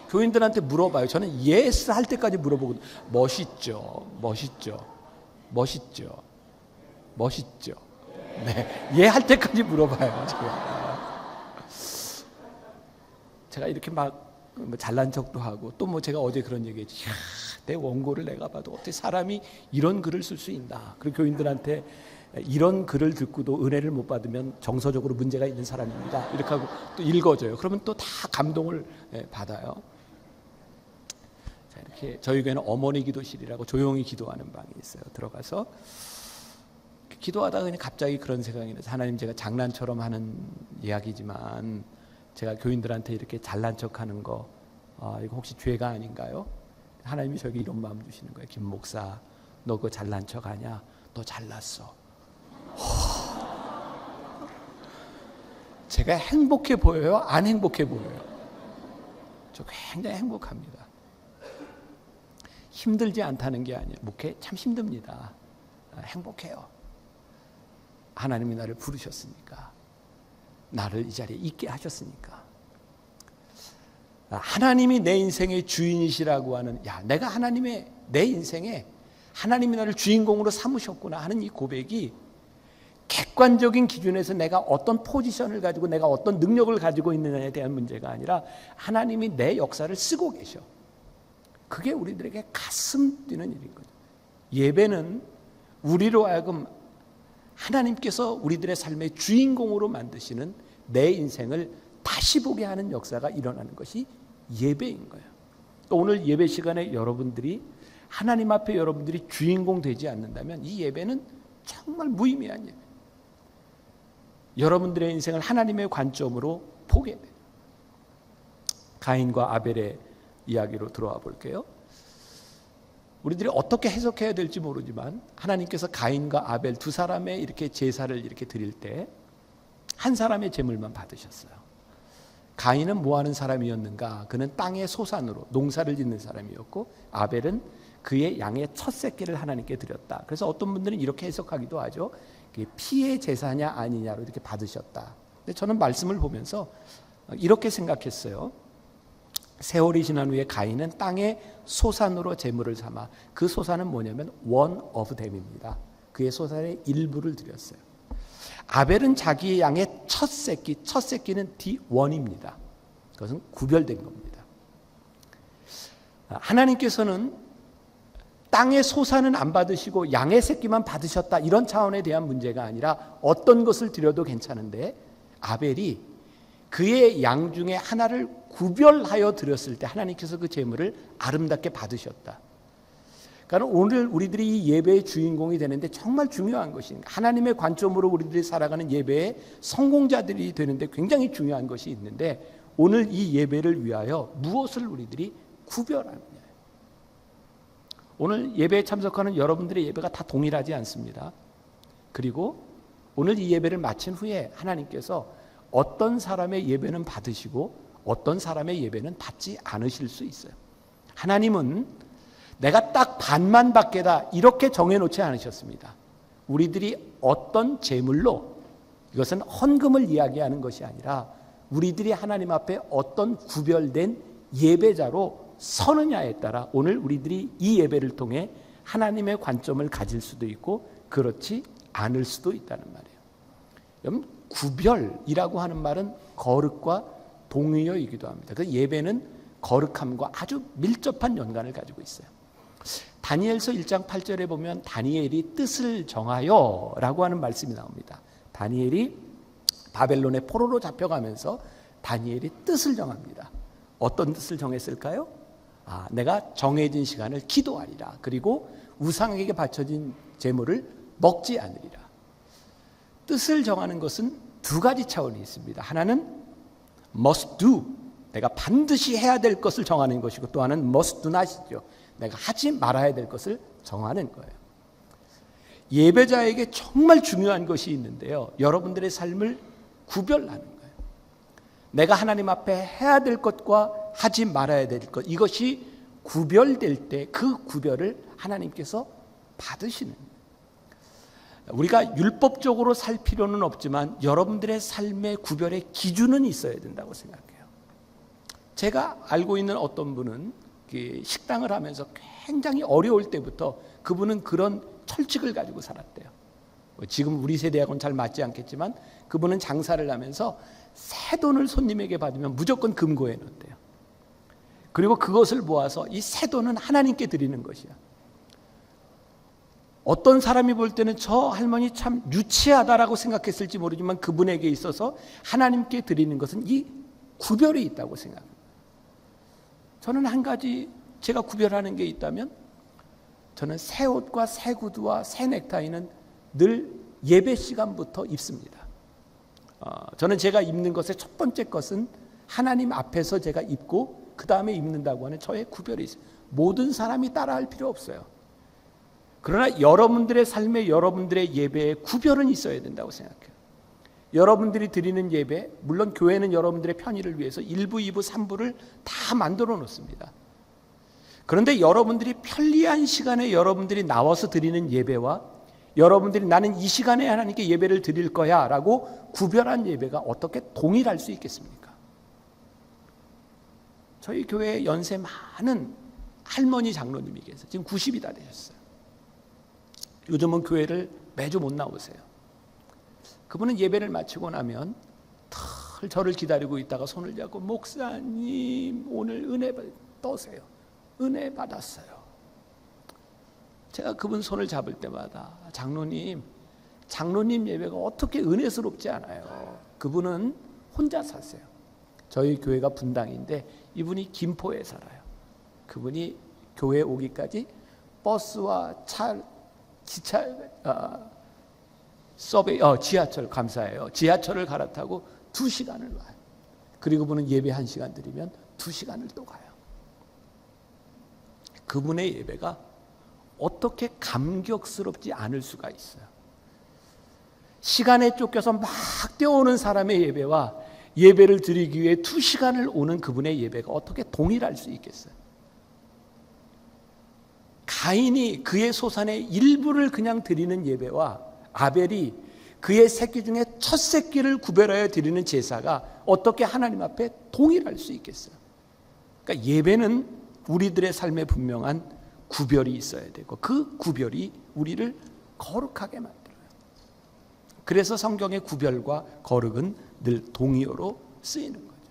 Speaker 1: 교인들한테 물어봐요. 저는 예스 할 때까지 물어보거든요. 멋있죠, 멋있죠, 멋있죠, 멋있죠. 네, 예 할 때까지 물어봐요. 제가 이렇게 막 잘난 척도 하고, 또 제가 어제 그런 얘기했지. 내 원고를 내가 봐도 어떻게 사람이 이런 글을 쓸 수 있나. 그리고 교인들한테 이런 글을 듣고도 은혜를 못 받으면 정서적으로 문제가 있는 사람입니다. 이렇게 하고 또 읽어줘요. 그러면 또 다 감동을 받아요. 자, 이렇게 저희 교회는 어머니 기도실이라고 조용히 기도하는 방이 있어요. 들어가서 기도하다가 그냥 갑자기 그런 생각이 나서, 하나님, 제가 장난처럼 하는 이야기지만 제가 교인들한테 이렇게 잘난 척하는 거, 이거 혹시 죄가 아닌가요? 하나님이 저에게 이런 마음 주시는 거예요. 김 목사, 너 그거 잘난 척하냐? 너 잘났어. 제가 행복해 보여요? 안 행복해 보여요? 저 굉장히 행복합니다. 힘들지 않다는 게 아니에요. 목회 참 힘듭니다. 행복해요. 하나님이 나를 부르셨으니까, 나를 이 자리에 있게 하셨으니까. 하나님이 내 인생의 주인이시라고 하는, 내가 하나님의 내 인생에 하나님이 나를 주인공으로 삼으셨구나 하는 이 고백이 객관적인 기준에서 내가 어떤 포지션을 가지고 내가 어떤 능력을 가지고 있느냐에 대한 문제가 아니라 하나님이 내 역사를 쓰고 계셔. 그게 우리들에게 가슴 뛰는 일인 거죠. 예배는 우리로 하여금 하나님께서 우리들의 삶의 주인공으로 만드시는 내 인생을 다시 보게 하는 역사가 일어나는 것이 예배인 거예요. 또 오늘 예배 시간에 여러분들이 하나님 앞에 여러분들이 주인공 되지 않는다면 이 예배는 정말 무의미한 예배. 여러분들의 인생을 하나님의 관점으로 보게 돼요. 가인과 아벨의 이야기로 들어와 볼게요. 우리들이 어떻게 해석해야 될지 모르지만 하나님께서 가인과 아벨 두 사람의 이렇게 제사를 이렇게 드릴 때 한 사람의 제물만 받으셨어요. 가인은 뭐 하는 사람이었는가? 그는 땅의 소산으로 농사를 짓는 사람이었고, 아벨은 그의 양의 첫 새끼를 하나님께 드렸다. 그래서 어떤 분들은 이렇게 해석하기도 하죠. 피의 제사냐 아니냐로 이렇게 받으셨다. 근데 저는 말씀을 보면서 이렇게 생각했어요. 세월이 지난 후에 가인은 땅의 소산으로 제물을 삼아, 그 소산은 뭐냐면 one of them입니다. 그의 소산의 일부를 드렸어요. 아벨은 자기의 양의 첫 새끼는 D1입니다. 그것은 구별된 겁니다. 하나님께서는 땅의 소산은 안 받으시고 양의 새끼만 받으셨다, 이런 차원에 대한 문제가 아니라 어떤 것을 드려도 괜찮은데, 아벨이 그의 양 중에 하나를 구별하여 드렸을 때 하나님께서 그 제물을 아름답게 받으셨다. 그러니까 오늘 우리들이 이 예배의 주인공이 되는데 정말 중요한 것이, 하나님의 관점으로 우리들이 살아가는 예배의 성공자들이 되는데 굉장히 중요한 것이 있는데, 오늘 이 예배를 위하여 무엇을 우리들이 구별하느냐. 오늘 예배에 참석하는 여러분들의 예배가 다 동일하지 않습니다. 그리고 오늘 이 예배를 마친 후에 하나님께서 어떤 사람의 예배는 받으시고 어떤 사람의 예배는 받지 않으실 수 있어요. 하나님은 내가 딱 반만 받게다 이렇게 정해놓지 않으셨습니다. 우리들이 어떤 제물로, 이것은 헌금을 이야기하는 것이 아니라 우리들이 하나님 앞에 어떤 구별된 예배자로 서느냐에 따라 오늘 우리들이 이 예배를 통해 하나님의 관점을 가질 수도 있고 그렇지 않을 수도 있다는 말이에요. 여러분, 구별이라고 하는 말은 거룩과 동의어이기도 합니다. 그 예배는 거룩함과 아주 밀접한 연관을 가지고 있어요. 다니엘서 1장 8절에 보면 다니엘이 뜻을 정하여 라고 하는 말씀이 나옵니다. 다니엘이 바벨론의 포로로 잡혀가면서 다니엘이 뜻을 정합니다. 어떤 뜻을 정했을까요? 내가 정해진 시간을 기도하리라. 그리고 우상에게 바쳐진 제물을 먹지 않으리라. 뜻을 정하는 것은 두 가지 차원이 있습니다. 하나는 must do, 내가 반드시 해야 될 것을 정하는 것이고, 또 하나는 must do not이죠. 내가 하지 말아야 될 것을 정하는 거예요. 예배자에게 정말 중요한 것이 있는데요, 여러분들의 삶을 구별하는 거예요. 내가 하나님 앞에 해야 될 것과 하지 말아야 될 것, 이것이 구별될 때 그 구별을 하나님께서 받으시는 거예요. 우리가 율법적으로 살 필요는 없지만 여러분들의 삶의 구별의 기준은 있어야 된다고 생각해요. 제가 알고 있는 어떤 분은 식당을 하면서 굉장히 어려울 때부터 그분은 그런 철칙을 가지고 살았대요. 지금 우리 세대하고는 잘 맞지 않겠지만 그분은 장사를 하면서 새 돈을 손님에게 받으면 무조건 금고에 넣었대요. 그리고 그것을 모아서 이 새 돈은 하나님께 드리는 것이야. 어떤 사람이 볼 때는 저 할머니 참 유치하다라고 생각했을지 모르지만 그분에게 있어서 하나님께 드리는 것은 이 구별이 있다고 생각합니다. 저는 한 가지 제가 구별하는 게 있다면, 저는 새 옷과 새 구두와 새 넥타이는 늘 예배 시간부터 입습니다. 저는 제가 입는 것의 첫 번째 것은 하나님 앞에서 제가 입고 그 다음에 입는다고 하는 저의 구별이 있어요. 모든 사람이 따라할 필요 없어요. 그러나 여러분들의 삶에 여러분들의 예배에 구별은 있어야 된다고 생각해요. 여러분들이 드리는 예배, 물론 교회는 여러분들의 편의를 위해서 1부, 2부, 3부를 다 만들어 놓습니다. 그런데 여러분들이 편리한 시간에 여러분들이 나와서 드리는 예배와 여러분들이 나는 이 시간에 하나님께 예배를 드릴 거야 라고 구별한 예배가 어떻게 동일할 수 있겠습니까? 저희 교회에 연세 많은 할머니 장로님이 계세요. 지금 90이 다 되셨어요. 요즘은 교회를 매주 못 나오세요. 그분은 예배를 마치고 나면 털 저를 기다리고 있다가 손을 잡고 목사님 오늘 은혜 떠세요. 은혜 받았어요. 제가 그분 손을 잡을 때마다 장로님 예배가 어떻게 은혜스럽지 않아요. 그분은 혼자 사세요. 저희 교회가 분당인데 이분이 김포에 살아요. 그분이 교회 오기까지 버스와 지하철 감사해요. 지하철을 갈아타고 2시간을 와요. 그리고 그분은 예배 1시간 드리면 2시간을 또 가요. 그분의 예배가 어떻게 감격스럽지 않을 수가 있어요. 시간에 쫓겨서 막 뛰어오는 사람의 예배와 예배를 드리기 위해 2시간을 오는 그분의 예배가 어떻게 동일할 수 있겠어요? 가인이 그의 소산의 일부를 그냥 드리는 예배와 아벨이 그의 새끼 중에 첫 새끼를 구별하여 드리는 제사가 어떻게 하나님 앞에 동일할 수 있겠어요? 그러니까 예배는 우리들의 삶에 분명한 구별이 있어야 되고 그 구별이 우리를 거룩하게 만들어요. 그래서 성경의 구별과 거룩은 늘 동의어로 쓰이는 거죠.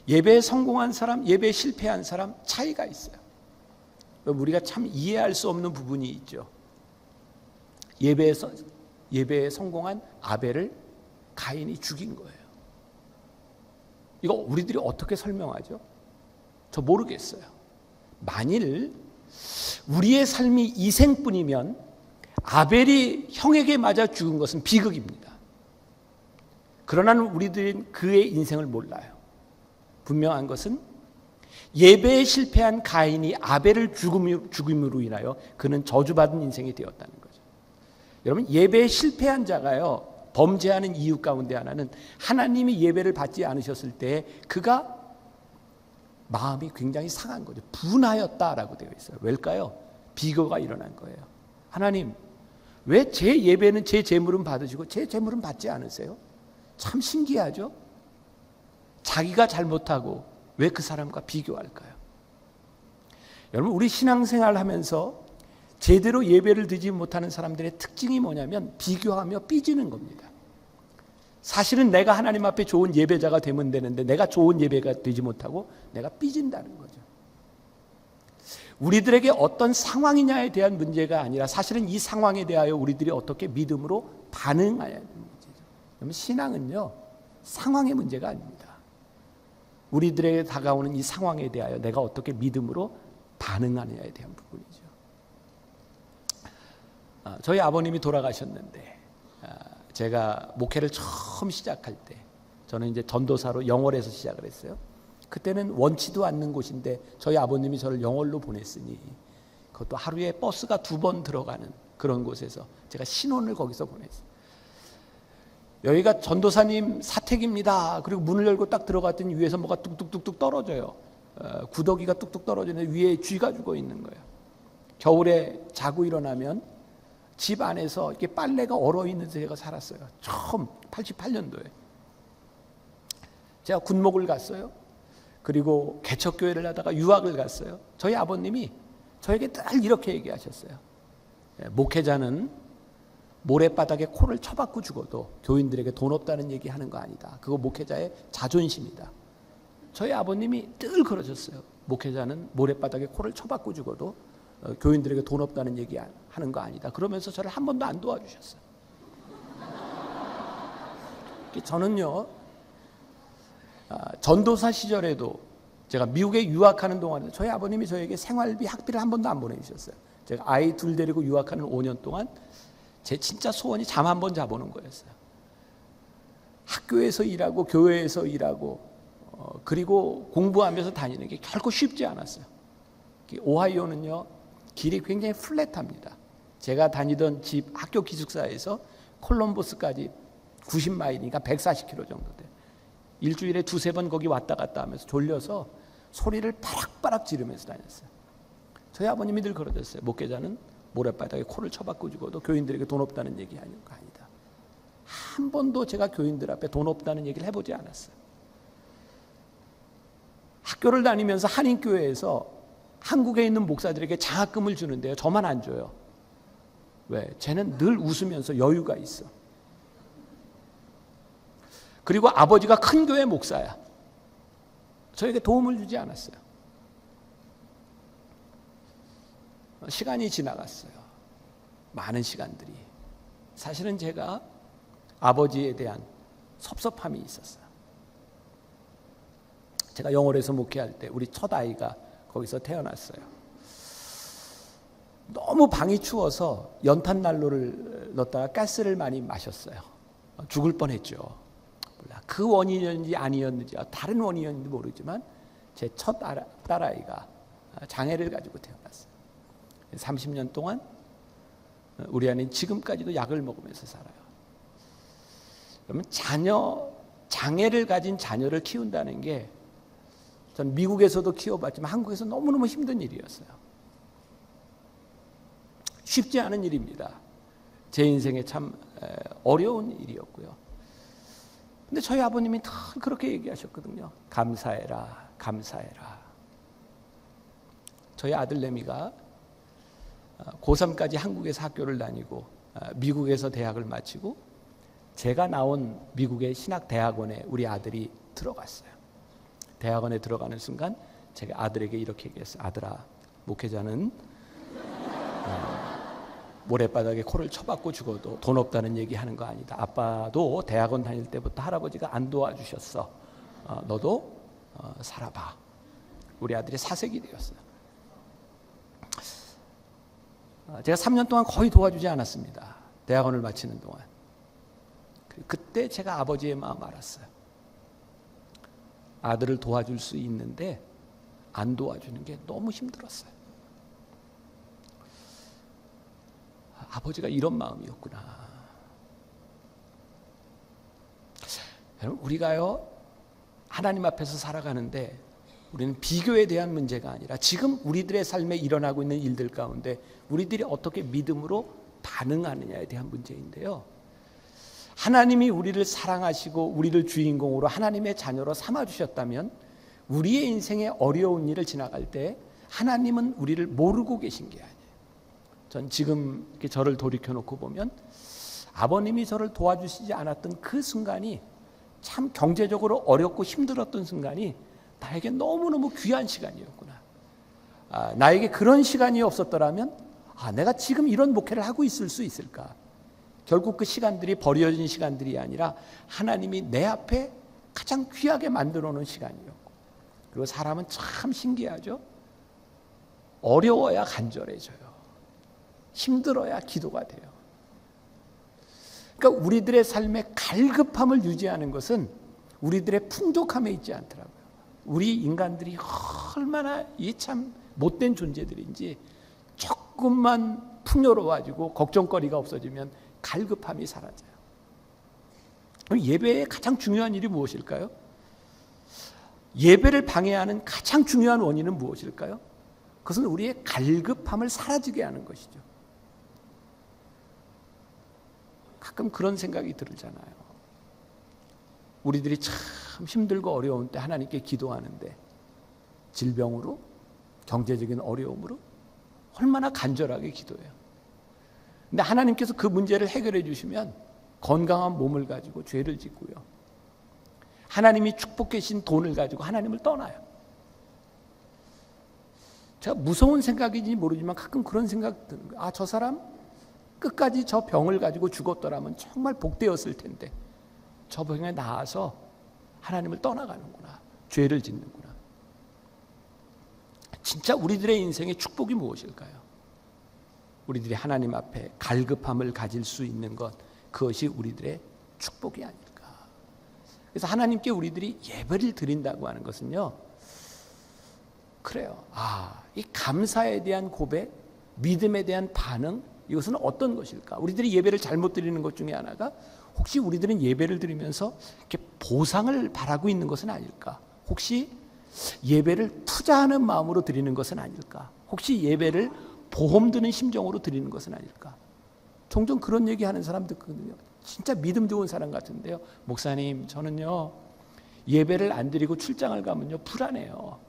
Speaker 1: 예배에 성공한 사람, 예배에 실패한 사람 차이가 있어요. 우리가 참 이해할 수 없는 부분이 있죠. 예배에 성공한 아벨을 가인이 죽인 거예요. 이거 우리들이 어떻게 설명하죠? 저 모르겠어요. 만일 우리의 삶이 이생뿐이면 아벨이 형에게 맞아 죽은 것은 비극입니다. 그러나 우리들은 그의 인생을 몰라요. 분명한 것은 예배에 실패한 가인이 아벨을 죽임으로 인하여 그는 저주받은 인생이 되었다는 거죠. 여러분, 예배에 실패한 자가요, 범죄하는 이유 가운데 하나는 하나님이 예배를 받지 않으셨을 때 그가 마음이 굉장히 상한 거죠. 분하였다라고 되어 있어요. 왜일까요? 비교가 일어난 거예요. 하나님, 왜 제 예배는 제 제물은 받으시고 제 제물은 받지 않으세요? 참 신기하죠? 자기가 잘못하고 왜 그 사람과 비교할까요? 여러분, 우리 신앙생활 하면서 제대로 예배를 드리지 못하는 사람들의 특징이 뭐냐면 비교하며 삐지는 겁니다. 사실은 내가 하나님 앞에 좋은 예배자가 되면 되는데 내가 좋은 예배가 되지 못하고 내가 삐진다는 거죠. 우리들에게 어떤 상황이냐에 대한 문제가 아니라 사실은 이 상황에 대하여 우리들이 어떻게 믿음으로 반응해야 하는 문제죠. 그러면 신앙은요, 상황의 문제가 아닙니다. 우리들에게 다가오는 이 상황에 대하여 내가 어떻게 믿음으로 반응하느냐에 대한 부분이죠. 저희 아버님이 돌아가셨는데 제가 목회를 처음 시작할 때 저는 이제 전도사로 영월에서 시작을 했어요. 그때는 원치도 않는 곳인데 저희 아버님이 저를 영월로 보냈으니 그것도 하루에 버스가 2번 들어가는 그런 곳에서 제가 신혼을 거기서 보냈어요. 여기가 전도사님 사택입니다. 그리고 문을 열고 딱 들어갔더니 위에서 뭐가 뚝뚝뚝뚝 떨어져요. 구더기가 뚝뚝 떨어지는데 위에 쥐가 죽어 있는 거예요. 겨울에 자고 일어나면 집 안에서 이렇게 빨래가 얼어 있는 데가 살았어요. 처음 88년도에. 제가 군목을 갔어요. 그리고 개척교회를 하다가 유학을 갔어요. 저희 아버님이 저에게 늘 이렇게 얘기하셨어요. 목회자는 모래바닥에 코를 쳐박고 죽어도 교인들에게 돈 없다는 얘기 하는 거 아니다. 그거 목회자의 자존심이다. 저희 아버님이 늘 그러셨어요. 목회자는 모래바닥에 코를 쳐박고 죽어도 교인들에게 돈 없다는 얘기 하는 거 아니다. 그러면서 저를 한 번도 안 도와주셨어요. 저는요, 전도사 시절에도 제가 미국에 유학하는 동안에 저희 아버님이 저에게 생활비, 학비를 한 번도 안 보내주셨어요. 제가 아이 2 데리고 유학하는 5년 동안 제 진짜 소원이 잠 한 번 자보는 거였어요. 학교에서 일하고 교회에서 일하고 그리고 공부하면서 다니는 게 결코 쉽지 않았어요. 오하이오는요, 길이 굉장히 플랫합니다. 제가 다니던 집 학교 기숙사에서 콜럼버스까지 90마일이니까 140km 정도 돼요. 일주일에 두세 번 거기 왔다 갔다 하면서 졸려서 소리를 바락바락 지르면서 다녔어요. 저희 아버님이 늘 그러셨어요. 목회자는 모래바닥에 코를 쳐박고 죽어도 교인들에게 돈 없다는 얘기 하는 거 아니다. 한 번도 제가 교인들 앞에 돈 없다는 얘기를 해보지 않았어요. 학교를 다니면서 한인교회에서 한국에 있는 목사들에게 장학금을 주는데요. 저만 안 줘요. 왜? 쟤는 늘 웃으면서 여유가 있어. 그리고 아버지가 큰 교회 목사야. 저에게 도움을 주지 않았어요. 시간이 지나갔어요. 많은 시간들이. 사실은 제가 아버지에 대한 섭섭함이 있었어요. 제가 영월에서 목회할 때 우리 첫 아이가 거기서 태어났어요. 너무 방이 추워서 연탄 난로를 넣다가 가스를 많이 마셨어요. 죽을 뻔했죠. 몰라. 그 원인이었는지 아니었는지 다른 원인이었는지 모르지만 제 첫 딸아이가 장애를 가지고 태어났어요. 30년 동안 우리 아내는 지금까지도 약을 먹으면서 살아요. 그러면 장애를 가진 자녀를 키운다는 게 전 미국에서도 키워봤지만 한국에서 너무너무 힘든 일이었어요. 쉽지 않은 일입니다. 제 인생에 참 어려운 일이었고요. 근데 저희 아버님이 다 그렇게 얘기하셨거든요. 감사해라, 감사해라. 저희 아들 레미가 고3까지 한국에서 학교를 다니고 미국에서 대학을 마치고 제가 나온 미국의 신학대학원에 우리 아들이 들어갔어요. 대학원에 들어가는 순간 제가 아들에게 이렇게 얘기했어요. 아들아, 목회자는 모래바닥에 코를 쳐박고 죽어도 돈 없다는 얘기하는 거 아니다. 아빠도 대학원 다닐 때부터 할아버지가 안 도와주셨어. 너도 살아봐. 우리 아들이 사색이 되었어요. 제가 3년 동안 거의 도와주지 않았습니다. 대학원을 마치는 동안. 그때 제가 아버지의 마음 알았어요. 아들을 도와줄 수 있는데 안 도와주는 게 너무 힘들었어요. 아버지가 이런 마음이었구나. 여러분, 우리가요 하나님 앞에서 살아가는데 우리는 비교에 대한 문제가 아니라 지금 우리들의 삶에 일어나고 있는 일들 가운데 우리들이 어떻게 믿음으로 반응하느냐에 대한 문제인데요. 하나님이 우리를 사랑하시고 우리를 주인공으로 하나님의 자녀로 삼아주셨다면 우리의 인생의 어려운 일을 지나갈 때 하나님은 우리를 모르고 계신 게 아니에요. 전 지금 이렇게 저를 돌이켜놓고 보면 아버님이 저를 도와주시지 않았던 그 순간이 참 경제적으로 어렵고 힘들었던 순간이 나에게 너무너무 귀한 시간이었구나. 나에게 그런 시간이 없었더라면 내가 지금 이런 목회를 하고 있을 수 있을까? 결국 그 시간들이 버려진 시간들이 아니라 하나님이 내 앞에 가장 귀하게 만들어 놓은 시간이었고, 그리고 사람은 참 신기하죠. 어려워야 간절해져요. 힘들어야 기도가 돼요. 그러니까 우리들의 삶의 갈급함을 유지하는 것은 우리들의 풍족함에 있지 않더라고요. 우리 인간들이 얼마나 이 참 못된 존재들인지 조금만 풍요로워지고 걱정거리가 없어지면 갈급함이 사라져요. 예배의 가장 중요한 일이 무엇일까요? 예배를 방해하는 가장 중요한 원인은 무엇일까요? 그것은 우리의 갈급함을 사라지게 하는 것이죠. 가끔 그런 생각이 들잖아요. 우리들이 참 힘들고 어려운 때 하나님께 기도하는데 질병으로, 경제적인 어려움으로 얼마나 간절하게 기도해요. 근데 하나님께서 그 문제를 해결해 주시면 건강한 몸을 가지고 죄를 짓고요. 하나님이 축복해 주신 돈을 가지고 하나님을 떠나요. 제가 무서운 생각인지 모르지만 가끔 그런 생각 드는 거예요. 저 사람 끝까지 저 병을 가지고 죽었더라면 정말 복되었을 텐데 저 병에 나아서 하나님을 떠나가는구나. 죄를 짓는구나. 진짜 우리들의 인생의 축복이 무엇일까요? 우리들이 하나님 앞에 갈급함을 가질 수 있는 것, 그것이 우리들의 축복이 아닐까. 그래서 하나님께 우리들이 예배를 드린다고 하는 것은요, 그래요. 이 감사에 대한 고백, 믿음에 대한 반응, 이것은 어떤 것일까? 우리들이 예배를 잘못 드리는 것 중에 하나가 혹시 우리들은 예배를 드리면서 이렇게 보상을 바라고 있는 것은 아닐까? 혹시 예배를 투자하는 마음으로 드리는 것은 아닐까? 혹시 예배를 보험 드는 심정으로 드리는 것은 아닐까? 종종 그런 얘기하는 사람도 있거든요. 진짜 믿음 좋은 사람 같은데요. 목사님, 저는요 예배를 안 드리고 출장을 가면요 불안해요.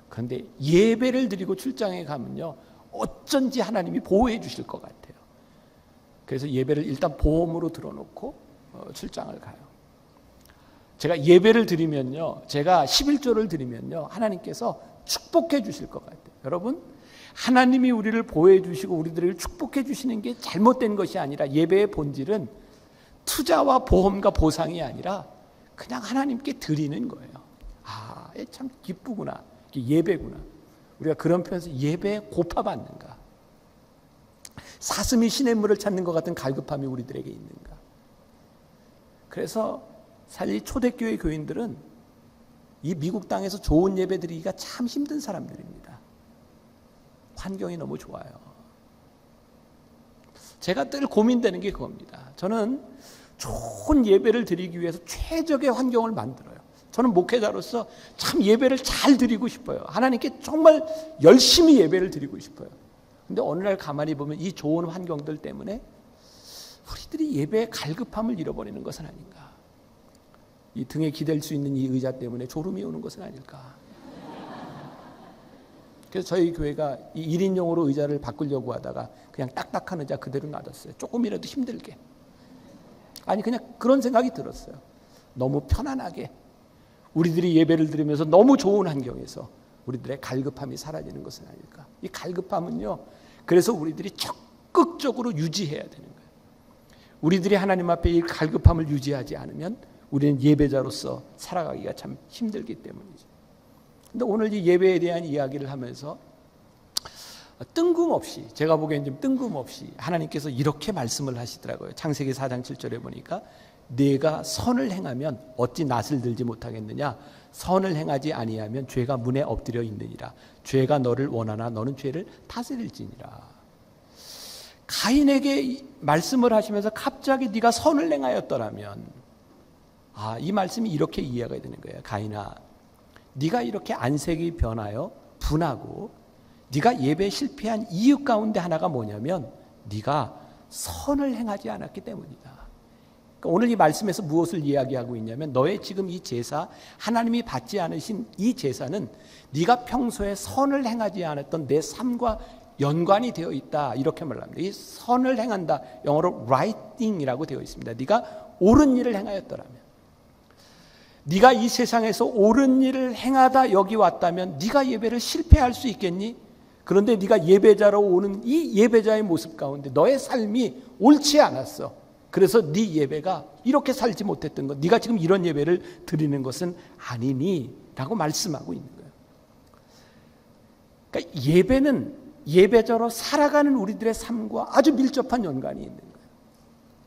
Speaker 1: 그런데 예배를 드리고 출장에 가면요 어쩐지 하나님이 보호해 주실 것 같아요. 그래서 예배를 일단 보험으로 들어놓고 출장을 가요. 제가 예배를 드리면요, 제가 11조를 드리면요 하나님께서 축복해 주실 것 같아요. 여러분, 하나님이 우리를 보호해 주시고 우리들을 축복해 주시는 게 잘못된 것이 아니라 예배의 본질은 투자와 보험과 보상이 아니라 그냥 하나님께 드리는 거예요. 아, 참 기쁘구나. 예배구나. 우리가 그런 표현에서 예배에 고파받는가. 사슴이 시냇물을 찾는 것 같은 갈급함이 우리들에게 있는가. 그래서 사실 초대교회 교인들은 이 미국 땅에서 좋은 예배 드리기가 참 힘든 사람들입니다. 환경이 너무 좋아요. 제가 늘 고민되는 게 그겁니다. 저는 좋은 예배를 드리기 위해서 최적의 환경을 만들어요. 저는 목회자로서 참 예배를 잘 드리고 싶어요. 하나님께 정말 열심히 예배를 드리고 싶어요. 근데 어느 날 가만히 보면 이 좋은 환경들 때문에 우리들이 예배의 갈급함을 잃어버리는 것은 아닌가. 이 등에 기댈 수 있는 이 의자 때문에 졸음이 오는 것은 아닐까. 그래서 저희 교회가 이 1인용으로 의자를 바꾸려고 하다가 그냥 딱딱한 의자 그대로 놔뒀어요. 조금이라도 힘들게. 아니 그냥 그런 생각이 들었어요. 너무 편안하게 우리들이 예배를 드리면서 너무 좋은 환경에서 우리들의 갈급함이 사라지는 것은 아닐까. 이 갈급함은요, 그래서 우리들이 적극적으로 유지해야 되는 거예요. 우리들이 하나님 앞에 이 갈급함을 유지하지 않으면 우리는 예배자로서 살아가기가 참 힘들기 때문이죠. 근데 오늘 이 예배에 대한 이야기를 하면서 뜬금없이, 제가 보기엔 좀 뜬금없이 하나님께서 이렇게 말씀을 하시더라고요. 창세기 4장 7절에 보니까 네가 선을 행하면 어찌 낫을 들지 못하겠느냐. 선을 행하지 아니하면 죄가 문에 엎드려 있느니라. 죄가 너를 원하나 너는 죄를 다스릴지니라. 가인에게 말씀을 하시면서 갑자기 네가 선을 행하였더라면, 이 말씀이 이렇게 이해가 되는 거예요. 가인아, 네가 이렇게 안색이 변하여 분하고 네가 예배에 실패한 이유 가운데 하나가 뭐냐면 네가 선을 행하지 않았기 때문이다. 그러니까 오늘 이 말씀에서 무엇을 이야기하고 있냐면 너의 지금 이 제사, 하나님이 받지 않으신 이 제사는 네가 평소에 선을 행하지 않았던 내 삶과 연관이 되어 있다, 이렇게 말합니다. 이 선을 행한다, 영어로 rightthing이라고 되어 있습니다. 네가 옳은 일을 행하였더라면, 네가 이 세상에서 옳은 일을 행하다 여기 왔다면 네가 예배를 실패할 수 있겠니? 그런데 네가 예배자로 오는 이 예배자의 모습 가운데 너의 삶이 옳지 않았어. 그래서 네 예배가 이렇게 살지 못했던 것, 네가 지금 이런 예배를 드리는 것은 아니니? 라고 말씀하고 있는 거예요. 그러니까 예배는 예배자로 살아가는 우리들의 삶과 아주 밀접한 연관이 있는 거예요.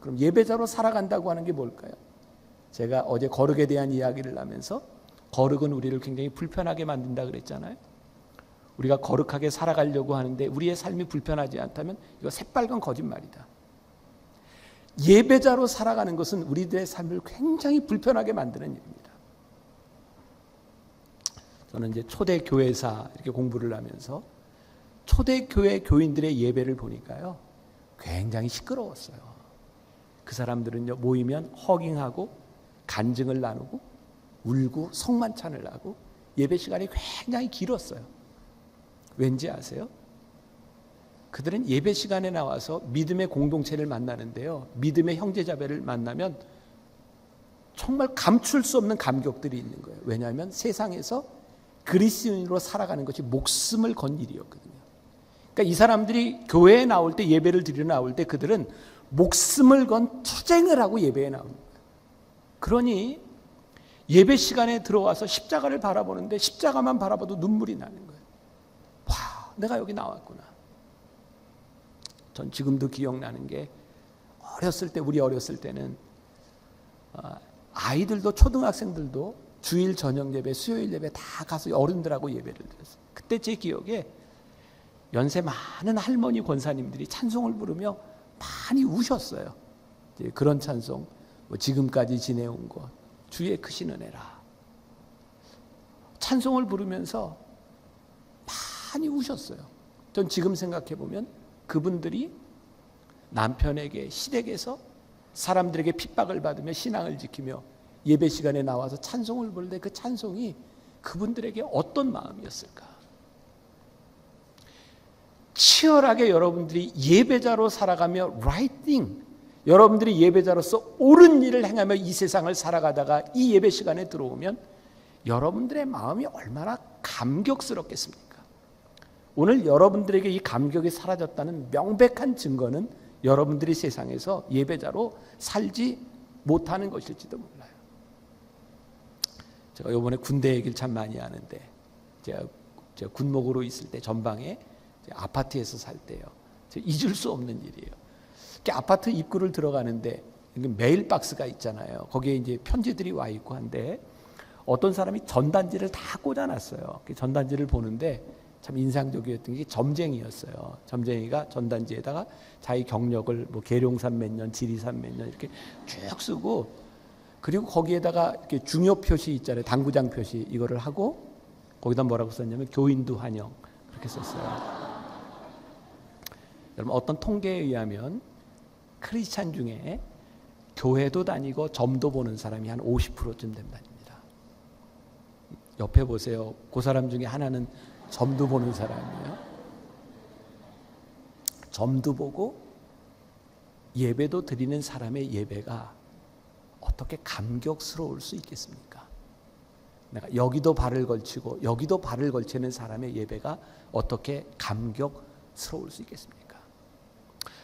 Speaker 1: 그럼 예배자로 살아간다고 하는 게 뭘까요? 제가 어제 거룩에 대한 이야기를 하면서 거룩은 우리를 굉장히 불편하게 만든다 그랬잖아요. 우리가 거룩하게 살아가려고 하는데 우리의 삶이 불편하지 않다면 이거 새빨간 거짓말이다. 예배자로 살아가는 것은 우리들의 삶을 굉장히 불편하게 만드는 일입니다. 저는 이제 초대교회사 이렇게 공부를 하면서 초대교회 교인들의 예배를 보니까요, 굉장히 시끄러웠어요. 그 사람들은요, 모이면 허깅하고 간증을 나누고 울고 성만찬을 하고 예배 시간이 굉장히 길었어요. 왠지 아세요? 그들은 예배 시간에 나와서 믿음의 공동체를 만나는데요, 믿음의 형제자매를 만나면 정말 감출 수 없는 감격들이 있는 거예요. 왜냐하면 세상에서 그리스도인으로 살아가는 것이 목숨을 건 일이었거든요. 그러니까 이 사람들이 교회에 나올 때, 예배를 드리러 나올 때 그들은 목숨을 건 투쟁을 하고 예배에 나옵니다. 그러니 예배 시간에 들어와서 십자가를 바라보는데 십자가만 바라봐도 눈물이 나는 거예요. 와, 내가 여기 나왔구나. 전 지금도 기억나는 게, 어렸을 때, 우리 어렸을 때는 아이들도 초등학생들도 주일 저녁 예배, 수요일 예배 다 가서 어른들하고 예배를 드렸어요. 그때 제 기억에 연세 많은 할머니 권사님들이 찬송을 부르며 많이 우셨어요. 그런 찬송, 지금까지 지내온 것, 주의 크신 은혜라. 찬송을 부르면서 많이 우셨어요. 전 지금 생각해 보면 그분들이 남편에게 시댁에서 사람들에게 핍박을 받으며 신앙을 지키며 예배 시간에 나와서 찬송을 부를 때 그 찬송이 그분들에게 어떤 마음이었을까? 치열하게 여러분들이 예배자로 살아가며 라이팅, 여러분들이 예배자로서 옳은 일을 행하며 이 세상을 살아가다가 이 예배 시간에 들어오면 여러분들의 마음이 얼마나 감격스럽겠습니까? 오늘 여러분들에게 이 감격이 사라졌다는 명백한 증거는 여러분들이 세상에서 예배자로 살지 못하는 것일지도 몰라요. 제가 이번에 군대 얘기를 참 많이 하는데 제가 군목으로 있을 때 전방에 아파트에서 살 때요. 잊을 수 없는 일이에요. 아파트 입구를 들어가는데 메일 박스가 있잖아요. 거기에 이제 편지들이 와 있고 한데 어떤 사람이 전단지를 다 꽂아놨어요. 전단지를 보는데 참 인상적이었던 게 점쟁이였어요. 점쟁이가 전단지에다가 자기 경력을 계룡산 몇 년, 지리산 몇 년 이렇게 쭉 쓰고, 그리고 거기에다가 이렇게 중요 표시 있잖아요. 당구장 표시 이거를 하고 거기다 뭐라고 썼냐면 교인도 환영 그렇게 썼어요. 여러분, 어떤 통계에 의하면 크리스찬 중에 교회도 다니고 점도 보는 사람이 한 50%쯤 된답니다. 옆에 보세요. 그 사람 중에 하나는 점도 보는 사람이에요. 점도 보고 예배도 드리는 사람의 예배가 어떻게 감격스러울 수 있겠습니까? 내가 여기도 발을 걸치고 여기도 발을 걸치는 사람의 예배가 어떻게 감격스러울 수 있겠습니까?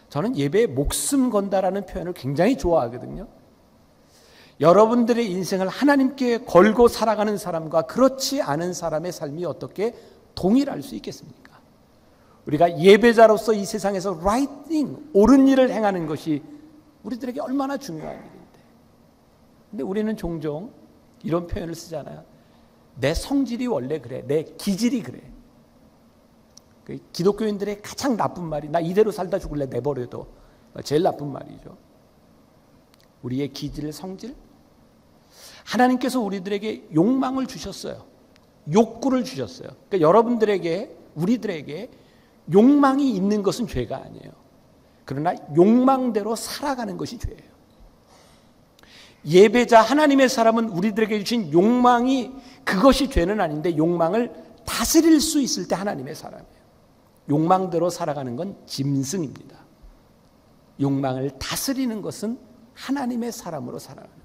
Speaker 1: 저는 예배에 목숨 건다라는 표현을 굉장히 좋아하거든요. 여러분들의 인생을 하나님께 걸고 살아가는 사람과 그렇지 않은 사람의 삶이 어떻게 동일할 수 있겠습니까? 우리가 예배자로서 이 세상에서 라이팅, 옳은 일을 행하는 것이 우리들에게 얼마나 중요한 일인데, 근데 우리는 종종 이런 표현을 쓰잖아요. 내 성질이 원래 그래, 내 기질이 그래. 기독교인들의 가장 나쁜 말이 나 이대로 살다 죽을래 내버려도, 제일 나쁜 말이죠. 우리의 기질, 성질, 하나님께서 우리들에게 욕망을 주셨어요. 욕구를 주셨어요. 그러니까 여러분들에게, 우리들에게 욕망이 있는 것은 죄가 아니에요. 그러나 욕망대로 살아가는 것이 죄예요. 예배자 하나님의 사람은 우리들에게 주신 욕망이, 그것이 죄는 아닌데 욕망을 다스릴 수 있을 때 하나님의 사람이에요. 욕망대로 살아가는 건 짐승입니다. 욕망을 다스리는 것은 하나님의 사람으로 살아가는 거예요.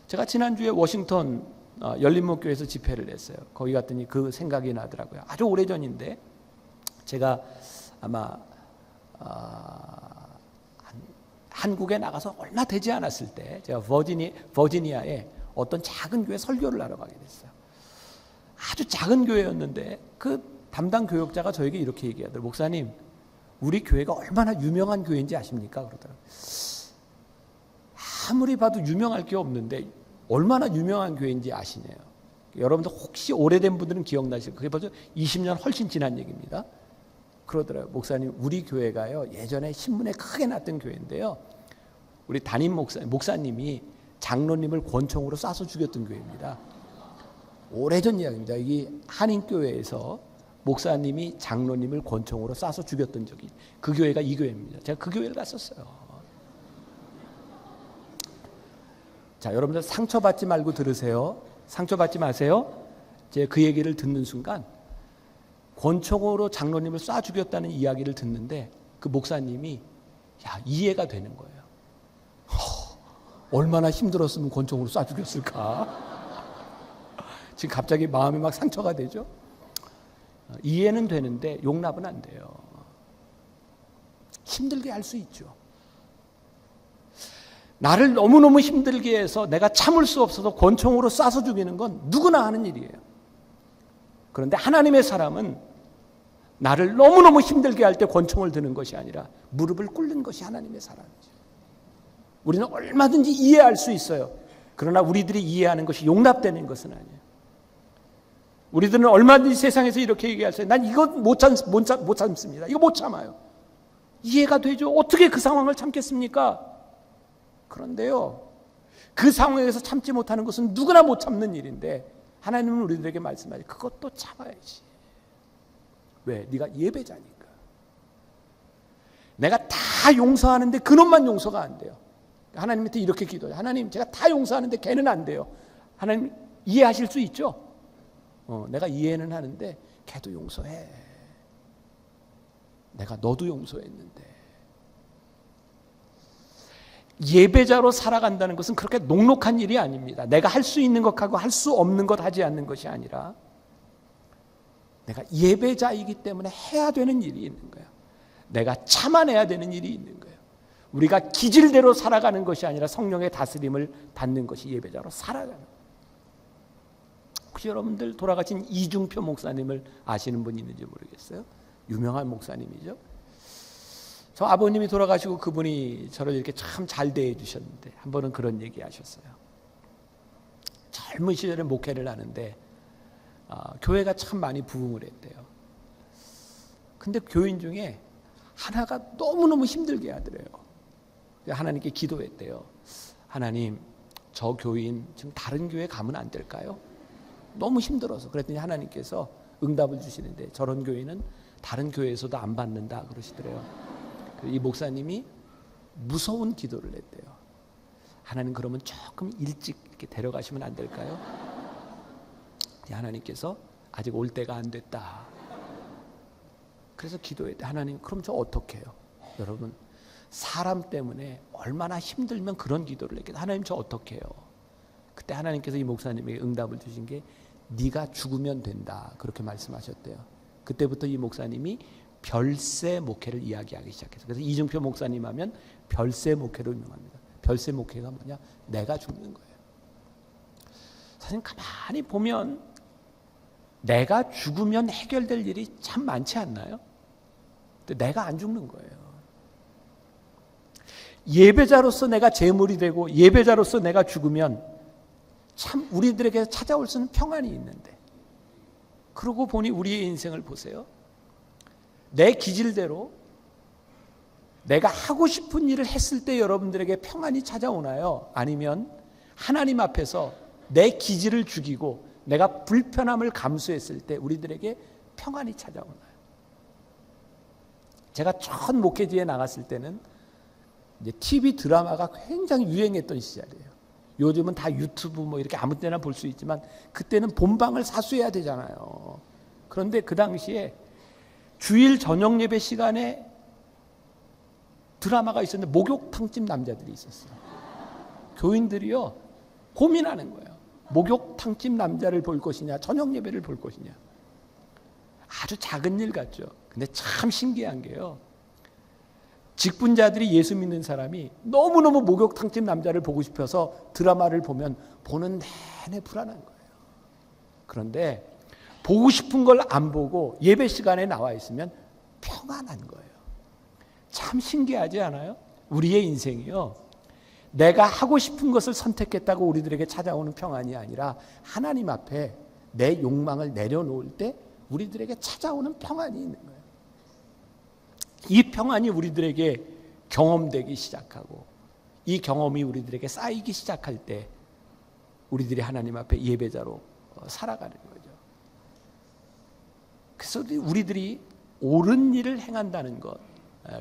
Speaker 1: 제가 지난주에 워싱턴 열린목교에서 집회를 했어요. 거기 갔더니 그 생각이 나더라고요. 아주 오래전인데 제가 아마 한국에 나가서 얼마 되지 않았을 때 제가 버지니아에 어떤 작은 교회 설교를 하러 가게 됐어요. 아주 작은 교회였는데 그 담당 교역자가 저에게 이렇게 얘기하더라고요. 목사님, 우리 교회가 얼마나 유명한 교회인지 아십니까? 그러더라고요. 아무리 봐도 유명할 게 없는데 얼마나 유명한 교회인지 아시네요. 여러분들 혹시 오래된 분들은 기억나실 거예요. 그게 벌써 20년 훨씬 지난 얘기입니다. 그러더라고요. 목사님, 우리 교회가요, 예전에 신문에 크게 났던 교회인데요, 우리 담임 목사님이 장로님을 권총으로 쏴서 죽였던 교회입니다. 오래전 이야기입니다. 이 한인교회에서 목사님이 장로님을 권총으로 쏴서 죽였던 적이, 그 교회가 이 교회입니다. 제가 그 교회를 갔었어요. 자, 여러분들 상처받지 말고 들으세요. 상처받지 마세요. 제가 그 얘기를 듣는 순간 권총으로 장로님을 쏴 죽였다는 이야기를 듣는데 그 목사님이 이해가 되는 거예요. 얼마나 힘들었으면 권총으로 쏴 죽였을까. 지금 갑자기 마음이 막 상처가 되죠. 이해는 되는데 용납은 안 돼요. 힘들게 할 수 있죠. 나를 너무너무 힘들게 해서 내가 참을 수 없어서 권총으로 쏴서 죽이는 건 누구나 하는 일이에요. 그런데 하나님의 사람은 나를 너무너무 힘들게 할 때 권총을 드는 것이 아니라 무릎을 꿇는 것이 하나님의 사람이죠. 우리는 얼마든지 이해할 수 있어요. 그러나 우리들이 이해하는 것이 용납되는 것은 아니에요. 우리들은 얼마든지 세상에서 이렇게 얘기할 수 있어요. 난 이거 못 참습니다. 이거 못 참아요. 이해가 되죠. 어떻게 그 상황을 참겠습니까? 그런데요, 그 상황에서 참지 못하는 것은 누구나 못 참는 일인데 하나님은 우리들에게 말씀하죠. 그것도 참아야지. 왜? 네가 예배자니까. 내가 다 용서하는데 그놈만 용서가 안 돼요. 하나님한테 이렇게 기도해요. 하나님, 제가 다 용서하는데 걔는 안 돼요. 하나님 이해하실 수 있죠? 내가 이해는 하는데 걔도 용서해. 내가 너도 용서했는데. 예배자로 살아간다는 것은 그렇게 녹록한 일이 아닙니다. 내가 할 수 있는 것하고 할 수 없는 것 하지 않는 것이 아니라 내가 예배자이기 때문에 해야 되는 일이 있는 거예요. 내가 참아내야 되는 일이 있는 거예요. 우리가 기질대로 살아가는 것이 아니라 성령의 다스림을 받는 것이 예배자로 살아가는 거예요. 혹시 여러분들 돌아가신 이중표 목사님을 아시는 분 있는지 모르겠어요. 유명한 목사님이죠. 저 아버님이 돌아가시고 그분이 저를 이렇게 참 잘 대해 주셨는데 한 번은 그런 얘기 하셨어요. 젊은 시절에 목회를 하는데 교회가 참 많이 부흥을 했대요. 근데 교인 중에 하나가 너무너무 힘들게 하더래요. 하나님께 기도했대요. 하나님, 저 교인 지금 다른 교회 가면 안 될까요? 너무 힘들어서. 그랬더니 하나님께서 응답을 주시는데 저런 교인은 다른 교회에서도 안 받는다 그러시더래요. 이 목사님이 무서운 기도를 했대요. 하나님, 그러면 조금 일찍 이렇게 데려가시면 안 될까요? 하나님께서 아직 올 때가 안 됐다. 그래서 기도했대. 하나님, 그럼 저 어떻게 해요? 여러분, 사람 때문에 얼마나 힘들면 그런 기도를 했겠어요. 하나님, 저 어떻게 해요? 그때 하나님께서 이 목사님에게 응답을 주신 게 네가 죽으면 된다, 그렇게 말씀하셨대요. 그때부터 이 목사님이 별세 목회를 이야기하기 시작했어요. 그래서 이중표 목사님 하면 별세 목회로 유명합니다. 별세 목회가 뭐냐? 내가 죽는 거예요. 사실 가만히 보면 내가 죽으면 해결될 일이 참 많지 않나요? 근데 내가 안 죽는 거예요. 예배자로서 내가 제물이 되고 예배자로서 내가 죽으면 참 우리들에게 찾아올 수 있는 평안이 있는데, 그러고 보니 우리의 인생을 보세요. 내 기질대로 내가 하고 싶은 일을 했을 때 여러분들에게 평안이 찾아오나요? 아니면 하나님 앞에서 내 기질을 죽이고 내가 불편함을 감수했을 때 우리들에게 평안이 찾아오나요? 제가 첫 목회지에 나갔을 때는 이제 TV 드라마가 굉장히 유행했던 시절이에요. 요즘은 다 유튜브 뭐 이렇게 아무 때나 볼 수 있지만 그때는 본방을 사수해야 되잖아요. 그런데 그 당시에 주일 저녁 예배 시간에 드라마가 있었는데 목욕탕집 남자들이 있었어요. 교인들이요 고민하는 거예요. 목욕탕집 남자를 볼 것이냐, 저녁 예배를 볼 것이냐. 아주 작은 일 같죠. 근데 참 신기한 게요, 직분자들이 예수 믿는 사람이 너무너무 목욕탕집 남자를 보고 싶어서 드라마를 보면 보는 내내 불안한 거예요. 그런데 보고 싶은 걸 안 보고 예배 시간에 나와 있으면 평안한 거예요. 참 신기하지 않아요? 우리의 인생이요, 내가 하고 싶은 것을 선택했다고 우리들에게 찾아오는 평안이 아니라 하나님 앞에 내 욕망을 내려놓을 때 우리들에게 찾아오는 평안이 있는 거예요. 이 평안이 우리들에게 경험되기 시작하고 이 경험이 우리들에게 쌓이기 시작할 때 우리들이 하나님 앞에 예배자로 살아가는 거죠. 그래서 우리들이 옳은 일을 행한다는 것,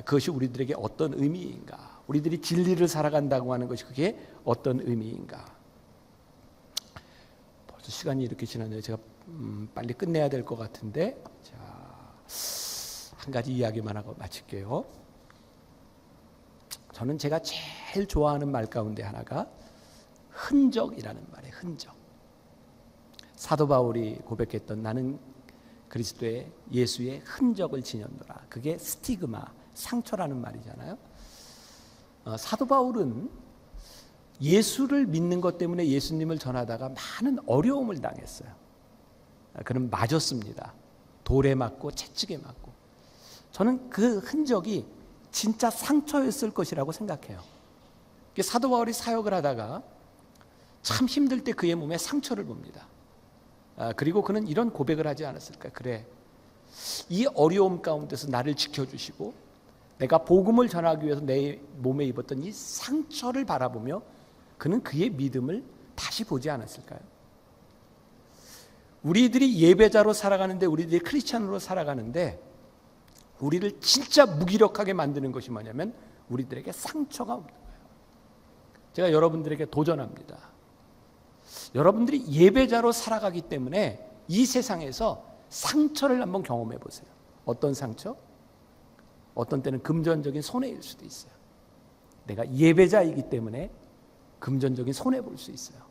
Speaker 1: 그것이 우리들에게 어떤 의미인가, 우리들이 진리를 살아간다고 하는 것이 그게 어떤 의미인가. 벌써 시간이 이렇게 지났네요. 제가 빨리 끝내야 될 것 같은데, 자, 한 가지 이야기만 하고 마칠게요. 저는 제가 제일 좋아하는 말 가운데 하나가 흔적이라는 말이에요. 흔적. 사도 바울이 고백했던 나는 그리스도의 예수의 흔적을 지녔노라. 그게 스티그마, 상처라는 말이잖아요. 사도 바울은 예수를 믿는 것 때문에 예수님을 전하다가 많은 어려움을 당했어요. 그는 맞았습니다. 돌에 맞고 채찍에 맞고. 저는 그 흔적이 진짜 상처였을 것이라고 생각해요. 사도 바울이 사역을 하다가 참 힘들 때 그의 몸에 상처를 봅니다. 그리고 그는 이런 고백을 하지 않았을까? 그래, 이 어려움 가운데서 나를 지켜주시고 내가 복음을 전하기 위해서 내 몸에 입었던 이 상처를 바라보며 그는 그의 믿음을 다시 보지 않았을까요? 우리들이 예배자로 살아가는데, 우리들이 크리스찬으로 살아가는데 우리를 진짜 무기력하게 만드는 것이 뭐냐면 우리들에게 상처가 없는 거예요. 제가 여러분들에게 도전합니다. 여러분들이 예배자로 살아가기 때문에 이 세상에서 상처를 한번 경험해 보세요. 어떤 상처? 어떤 때는 금전적인 손해일 수도 있어요. 내가 예배자이기 때문에 금전적인 손해 볼 수 있어요.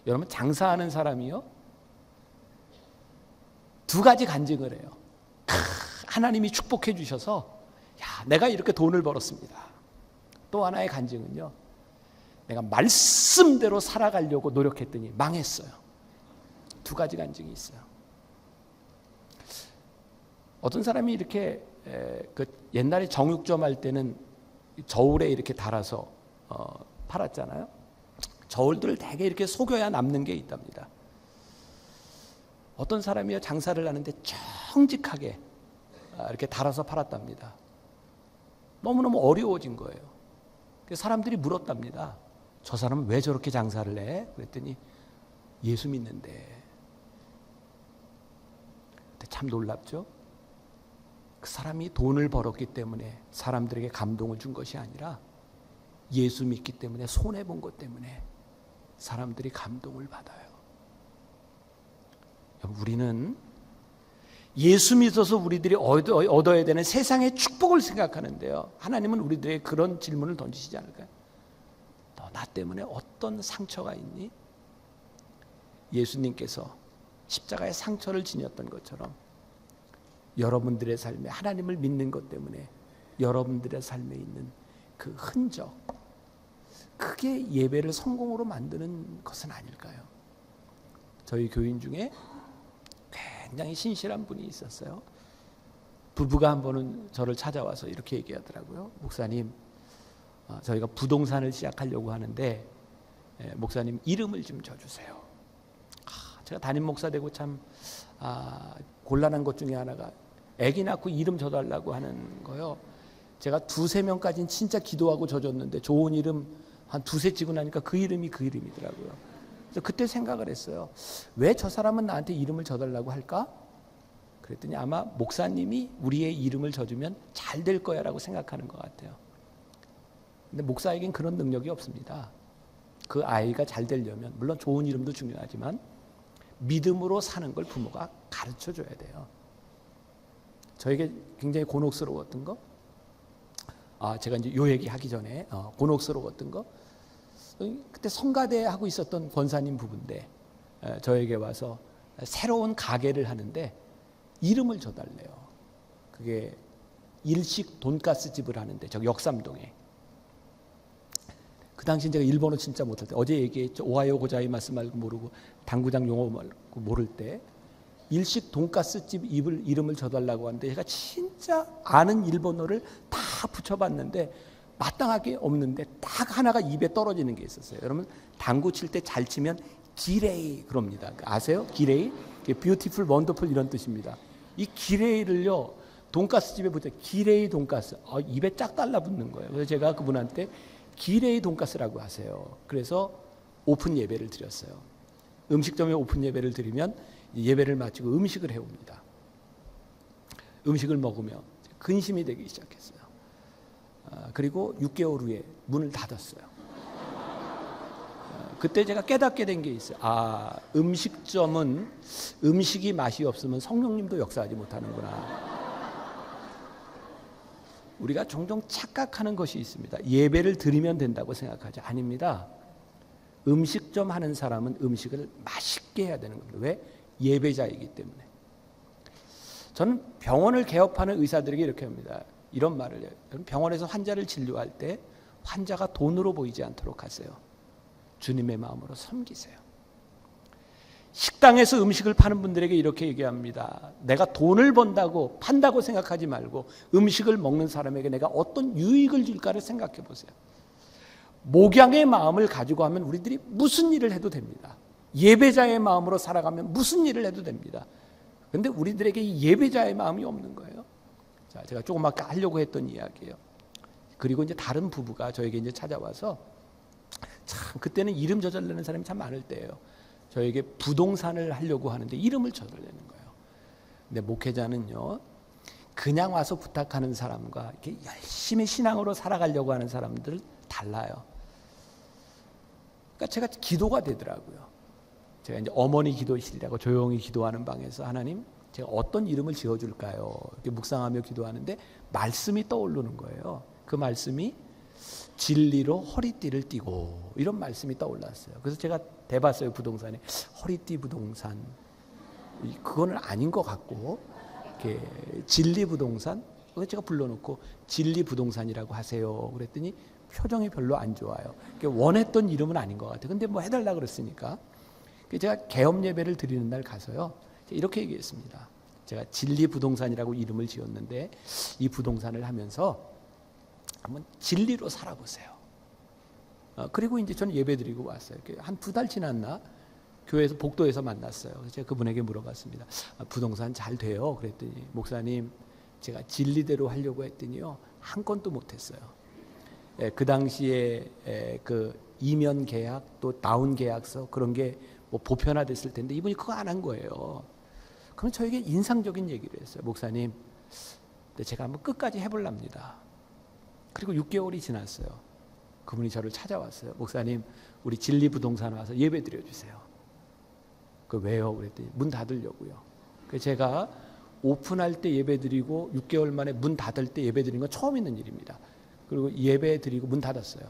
Speaker 1: 여러분, 장사하는 사람이요, 두 가지 간증을 해요. 하나님이 축복해 주셔서 내가 이렇게 돈을 벌었습니다. 또 하나의 간증은요, 내가 말씀대로 살아가려고 노력했더니 망했어요. 두 가지 간증이 있어요. 어떤 사람이 이렇게 옛날에 정육점 할 때는 저울에 이렇게 달아서 팔았잖아요. 저울들을 되게 이렇게 속여야 남는 게 있답니다. 어떤 사람이 장사를 하는데 정직하게 이렇게 달아서 팔았답니다. 너무너무 어려워진 거예요. 그래서 사람들이 물었답니다. 저 사람은 왜 저렇게 장사를 해? 그랬더니 예수 믿는데. 근데 참 놀랍죠? 그 사람이 돈을 벌었기 때문에 사람들에게 감동을 준 것이 아니라 예수 믿기 때문에, 손해본 것 때문에 사람들이 감동을 받아요. 우리는 예수 믿어서 우리들이 얻어야 되는 세상의 축복을 생각하는데요, 하나님은 우리들에게 그런 질문을 던지시지 않을까요? 너 나 때문에 어떤 상처가 있니? 예수님께서 십자가의 상처를 지녔던 것처럼 여러분들의 삶에 하나님을 믿는 것 때문에 여러분들의 삶에 있는 그 흔적, 그게 예배를 성공으로 만드는 것은 아닐까요? 저희 교인 중에 굉장히 신실한 분이 있었어요. 부부가 한 번은 저를 찾아와서 이렇게 얘기하더라고요. 목사님, 저희가 부동산을 시작하려고 하는데 목사님 이름을 좀 줘주세요. 제가 담임 목사 되고 참 곤란한 것 중에 하나가 아기 낳고 이름 줘달라고 하는 거요. 제가 2-3명까지는 진짜 기도하고 줘줬는데 좋은 이름 한 2세 찍고 나니까 그 이름이 그 이름이더라고요. 그래서 그때 생각을 했어요. 왜 저 사람은 나한테 이름을 줘달라고 할까? 그랬더니 아마 목사님이 우리의 이름을 줘주면 잘 될 거야 라고 생각하는 것 같아요. 근데 목사에겐 그런 능력이 없습니다. 그 아이가 잘 되려면 물론 좋은 이름도 중요하지만 믿음으로 사는 걸 부모가 가르쳐 줘야 돼요. 저에게 굉장히 곤혹스러웠던 거, 제가 이제 요 얘기 하기 전에 곤혹스러웠던 거, 그때 성가대 하고 있었던 권사님 부부인데 저에게 와서 새로운 가게를 하는데 이름을 줘달래요. 그게 일식 돈가스 집을 하는데 저기 역삼동에. 그 당시 제가 일본어 진짜 못할 때, 어제 얘기했죠. 오하요 고자이마스 말고 모르고 당구장 용어 말고 모를 때 일식 돈가스 집 이름을 줘달라고 하는데 제가 진짜 아는 일본어를 다 붙여봤는데 마땅하게 없는데 딱 하나가 입에 떨어지는 게 있었어요. 여러분, 당구 칠 때 잘 치면 기레이 그럽니다. 아세요? 기레이? 뷰티풀, 원더풀 이런 뜻입니다. 이 기레이를요, 돈가스 집에 붙여 기레이 돈가스. 입에 쫙 달라붙는 거예요. 그래서 제가 그분한테 기레이 돈가스라고 하세요. 그래서 오픈 예배를 드렸어요. 음식점에 오픈 예배를 드리면 예배를 마치고 음식을 해옵니다. 음식을 먹으며 근심이 되기 시작했어요. 그리고 6개월 후에 문을 닫았어요. 그때 제가 깨닫게 된 게 있어요. 음식점은 음식이 맛이 없으면 성령님도 역사하지 못하는구나. 우리가 종종 착각하는 것이 있습니다. 예배를 드리면 된다고 생각하지. 아닙니다. 음식점 하는 사람은 음식을 맛있게 해야 되는 겁니다. 왜? 예배자이기 때문에. 저는 병원을 개업하는 의사들에게 이렇게 합니다. 이런 말을 해요. 병원에서 환자를 진료할 때 환자가 돈으로 보이지 않도록 하세요. 주님의 마음으로 섬기세요. 식당에서 음식을 파는 분들에게 이렇게 얘기합니다. 내가 돈을 번다고 판다고 생각하지 말고 음식을 먹는 사람에게 내가 어떤 유익을 줄까를 생각해 보세요. 목양의 마음을 가지고 하면 우리들이 무슨 일을 해도 됩니다. 예배자의 마음으로 살아가면 무슨 일을 해도 됩니다. 그런데 우리들에게 이 예배자의 마음이 없는 거예요. 자, 제가 조금 아까 하려고 했던 이야기예요. 그리고 이제 다른 부부가 저에게 이제 찾아와서, 참 그때는 이름 저절내는 사람이 참 많을 때예요. 저에게 부동산을 하려고 하는데 이름을 저절내는 거예요. 근데 목회자는요, 그냥 와서 부탁하는 사람과 이렇게 열심히 신앙으로 살아가려고 하는 사람들 달라요. 그러니까 제가 기도가 되더라고요. 제가 이제 어머니 기도실이라고 조용히 기도하는 방에서, 하나님, 제가 어떤 이름을 지어줄까요? 이렇게 묵상하며 기도하는데 말씀이 떠오르는 거예요. 그 말씀이 진리로 허리띠를 띠고, 이런 말씀이 떠올랐어요. 그래서 제가 대봤어요. 부동산에 허리띠 부동산, 그거는 아닌 것 같고, 이렇게 진리 부동산, 그래서 제가 불러놓고 진리 부동산이라고 하세요. 그랬더니 표정이 별로 안 좋아요. 원했던 이름은 아닌 것 같아요. 근데 뭐 해달라 그랬으니까. 제가 개업 예배를 드리는 날 가서요, 이렇게 얘기했습니다. 제가 진리 부동산이라고 이름을 지었는데, 이 부동산을 하면서 한번 진리로 살아보세요. 그리고 이제 저는 예배 드리고 왔어요. 한 2달 지났나? 교회에서 복도에서 만났어요. 그래서 제가 그분에게 물어봤습니다. 부동산 잘 돼요? 그랬더니, 목사님, 제가 진리대로 하려고 했더니요, 한 건도 못했어요. 그 당시에 그 이면 계약, 또 다운 계약서, 그런 게 뭐 보편화됐을 텐데 이분이 그거 안 한 거예요. 그럼 저에게 인상적인 얘기를 했어요. 목사님, 제가 한번 끝까지 해볼랍니다. 그리고 6개월이 지났어요. 그분이 저를 찾아왔어요. 목사님, 우리 진리 부동산 와서 예배 드려주세요. 그 왜요? 그랬더니 문 닫으려고요. 그래서 제가 오픈할 때 예배 드리고 6개월 만에 문 닫을 때 예배 드린 건 처음 있는 일입니다. 그리고 예배 드리고 문 닫았어요.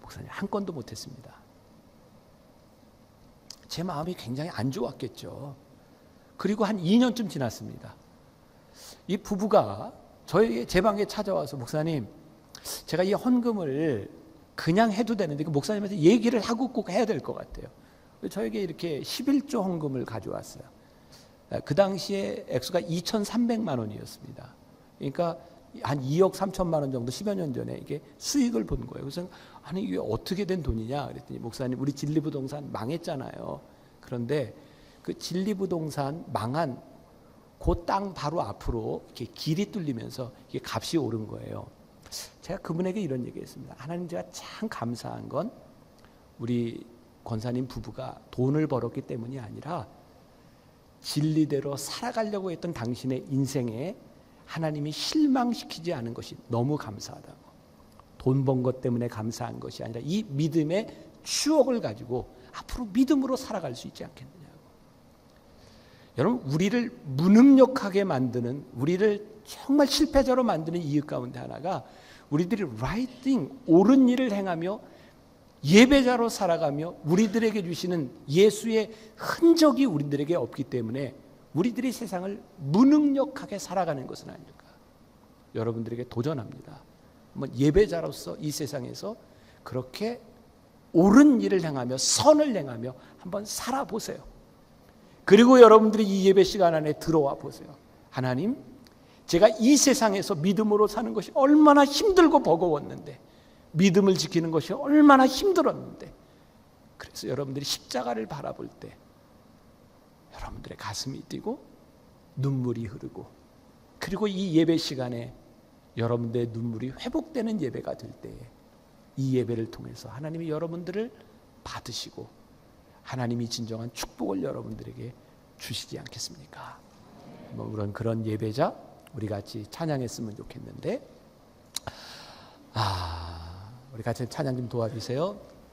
Speaker 1: 목사님, 한 건도 못했습니다. 제 마음이 굉장히 안 좋았겠죠. 그리고 한 2년쯤 지났습니다. 이 부부가 제 방에 찾아와서, 목사님, 제가 이 헌금을 그냥 해도 되는데 그 목사님한테 얘기를 하고 꼭 해야 될 것 같아요. 저에게 이렇게 11조 헌금을 가져왔어요. 그 당시에 액수가 2,300만 원이었습니다. 그러니까 한 2억 3천만 원 정도 10여 년 전에 이게 수익을 본 거예요. 그래서 아니 이게 어떻게 된 돈이냐 그랬더니, 목사님, 우리 진리부동산 망했잖아요. 그런데 그 진리부동산 망한 그 땅 바로 앞으로 이렇게 길이 뚫리면서 이게 값이 오른 거예요. 제가 그분에게 이런 얘기했습니다. 하나님, 제가 참 감사한 건 우리 권사님 부부가 돈을 벌었기 때문이 아니라 진리대로 살아가려고 했던 당신의 인생에 하나님이 실망시키지 않은 것이 너무 감사하다고. 돈 번 것 때문에 감사한 것이 아니라 이 믿음의 추억을 가지고 앞으로 믿음으로 살아갈 수 있지 않겠느냐고. 여러분, 우리를 무능력하게 만드는, 우리를 정말 실패자로 만드는 이유 가운데 하나가, 우리들이 right thing, 옳은 일을 행하며 예배자로 살아가며 우리들에게 주시는 예수의 흔적이 우리들에게 없기 때문에 우리들이 세상을 무능력하게 살아가는 것은 아닐까. 여러분들에게 도전합니다. 한번 예배자로서 이 세상에서 그렇게 옳은 일을 행하며 선을 행하며 한번 살아보세요. 그리고 여러분들이 이 예배 시간 안에 들어와 보세요. 하나님, 제가 이 세상에서 믿음으로 사는 것이 얼마나 힘들고 버거웠는데, 믿음을 지키는 것이 얼마나 힘들었는데, 그래서 여러분들이 십자가를 바라볼 때 여러분들의 가슴이 뛰고 눈물이 흐르고, 그리고 이 예배 시간에 여러분들의 눈물이 회복되는 예배가 될 때에 이 예배를 통해서 하나님이 여러분들을 받으시고 하나님이 진정한 축복을 여러분들에게 주시지 않겠습니까? 뭐 그런 예배자 우리 같이 찬양했으면 좋겠는데, 우리 같이 찬양 좀 도와주세요.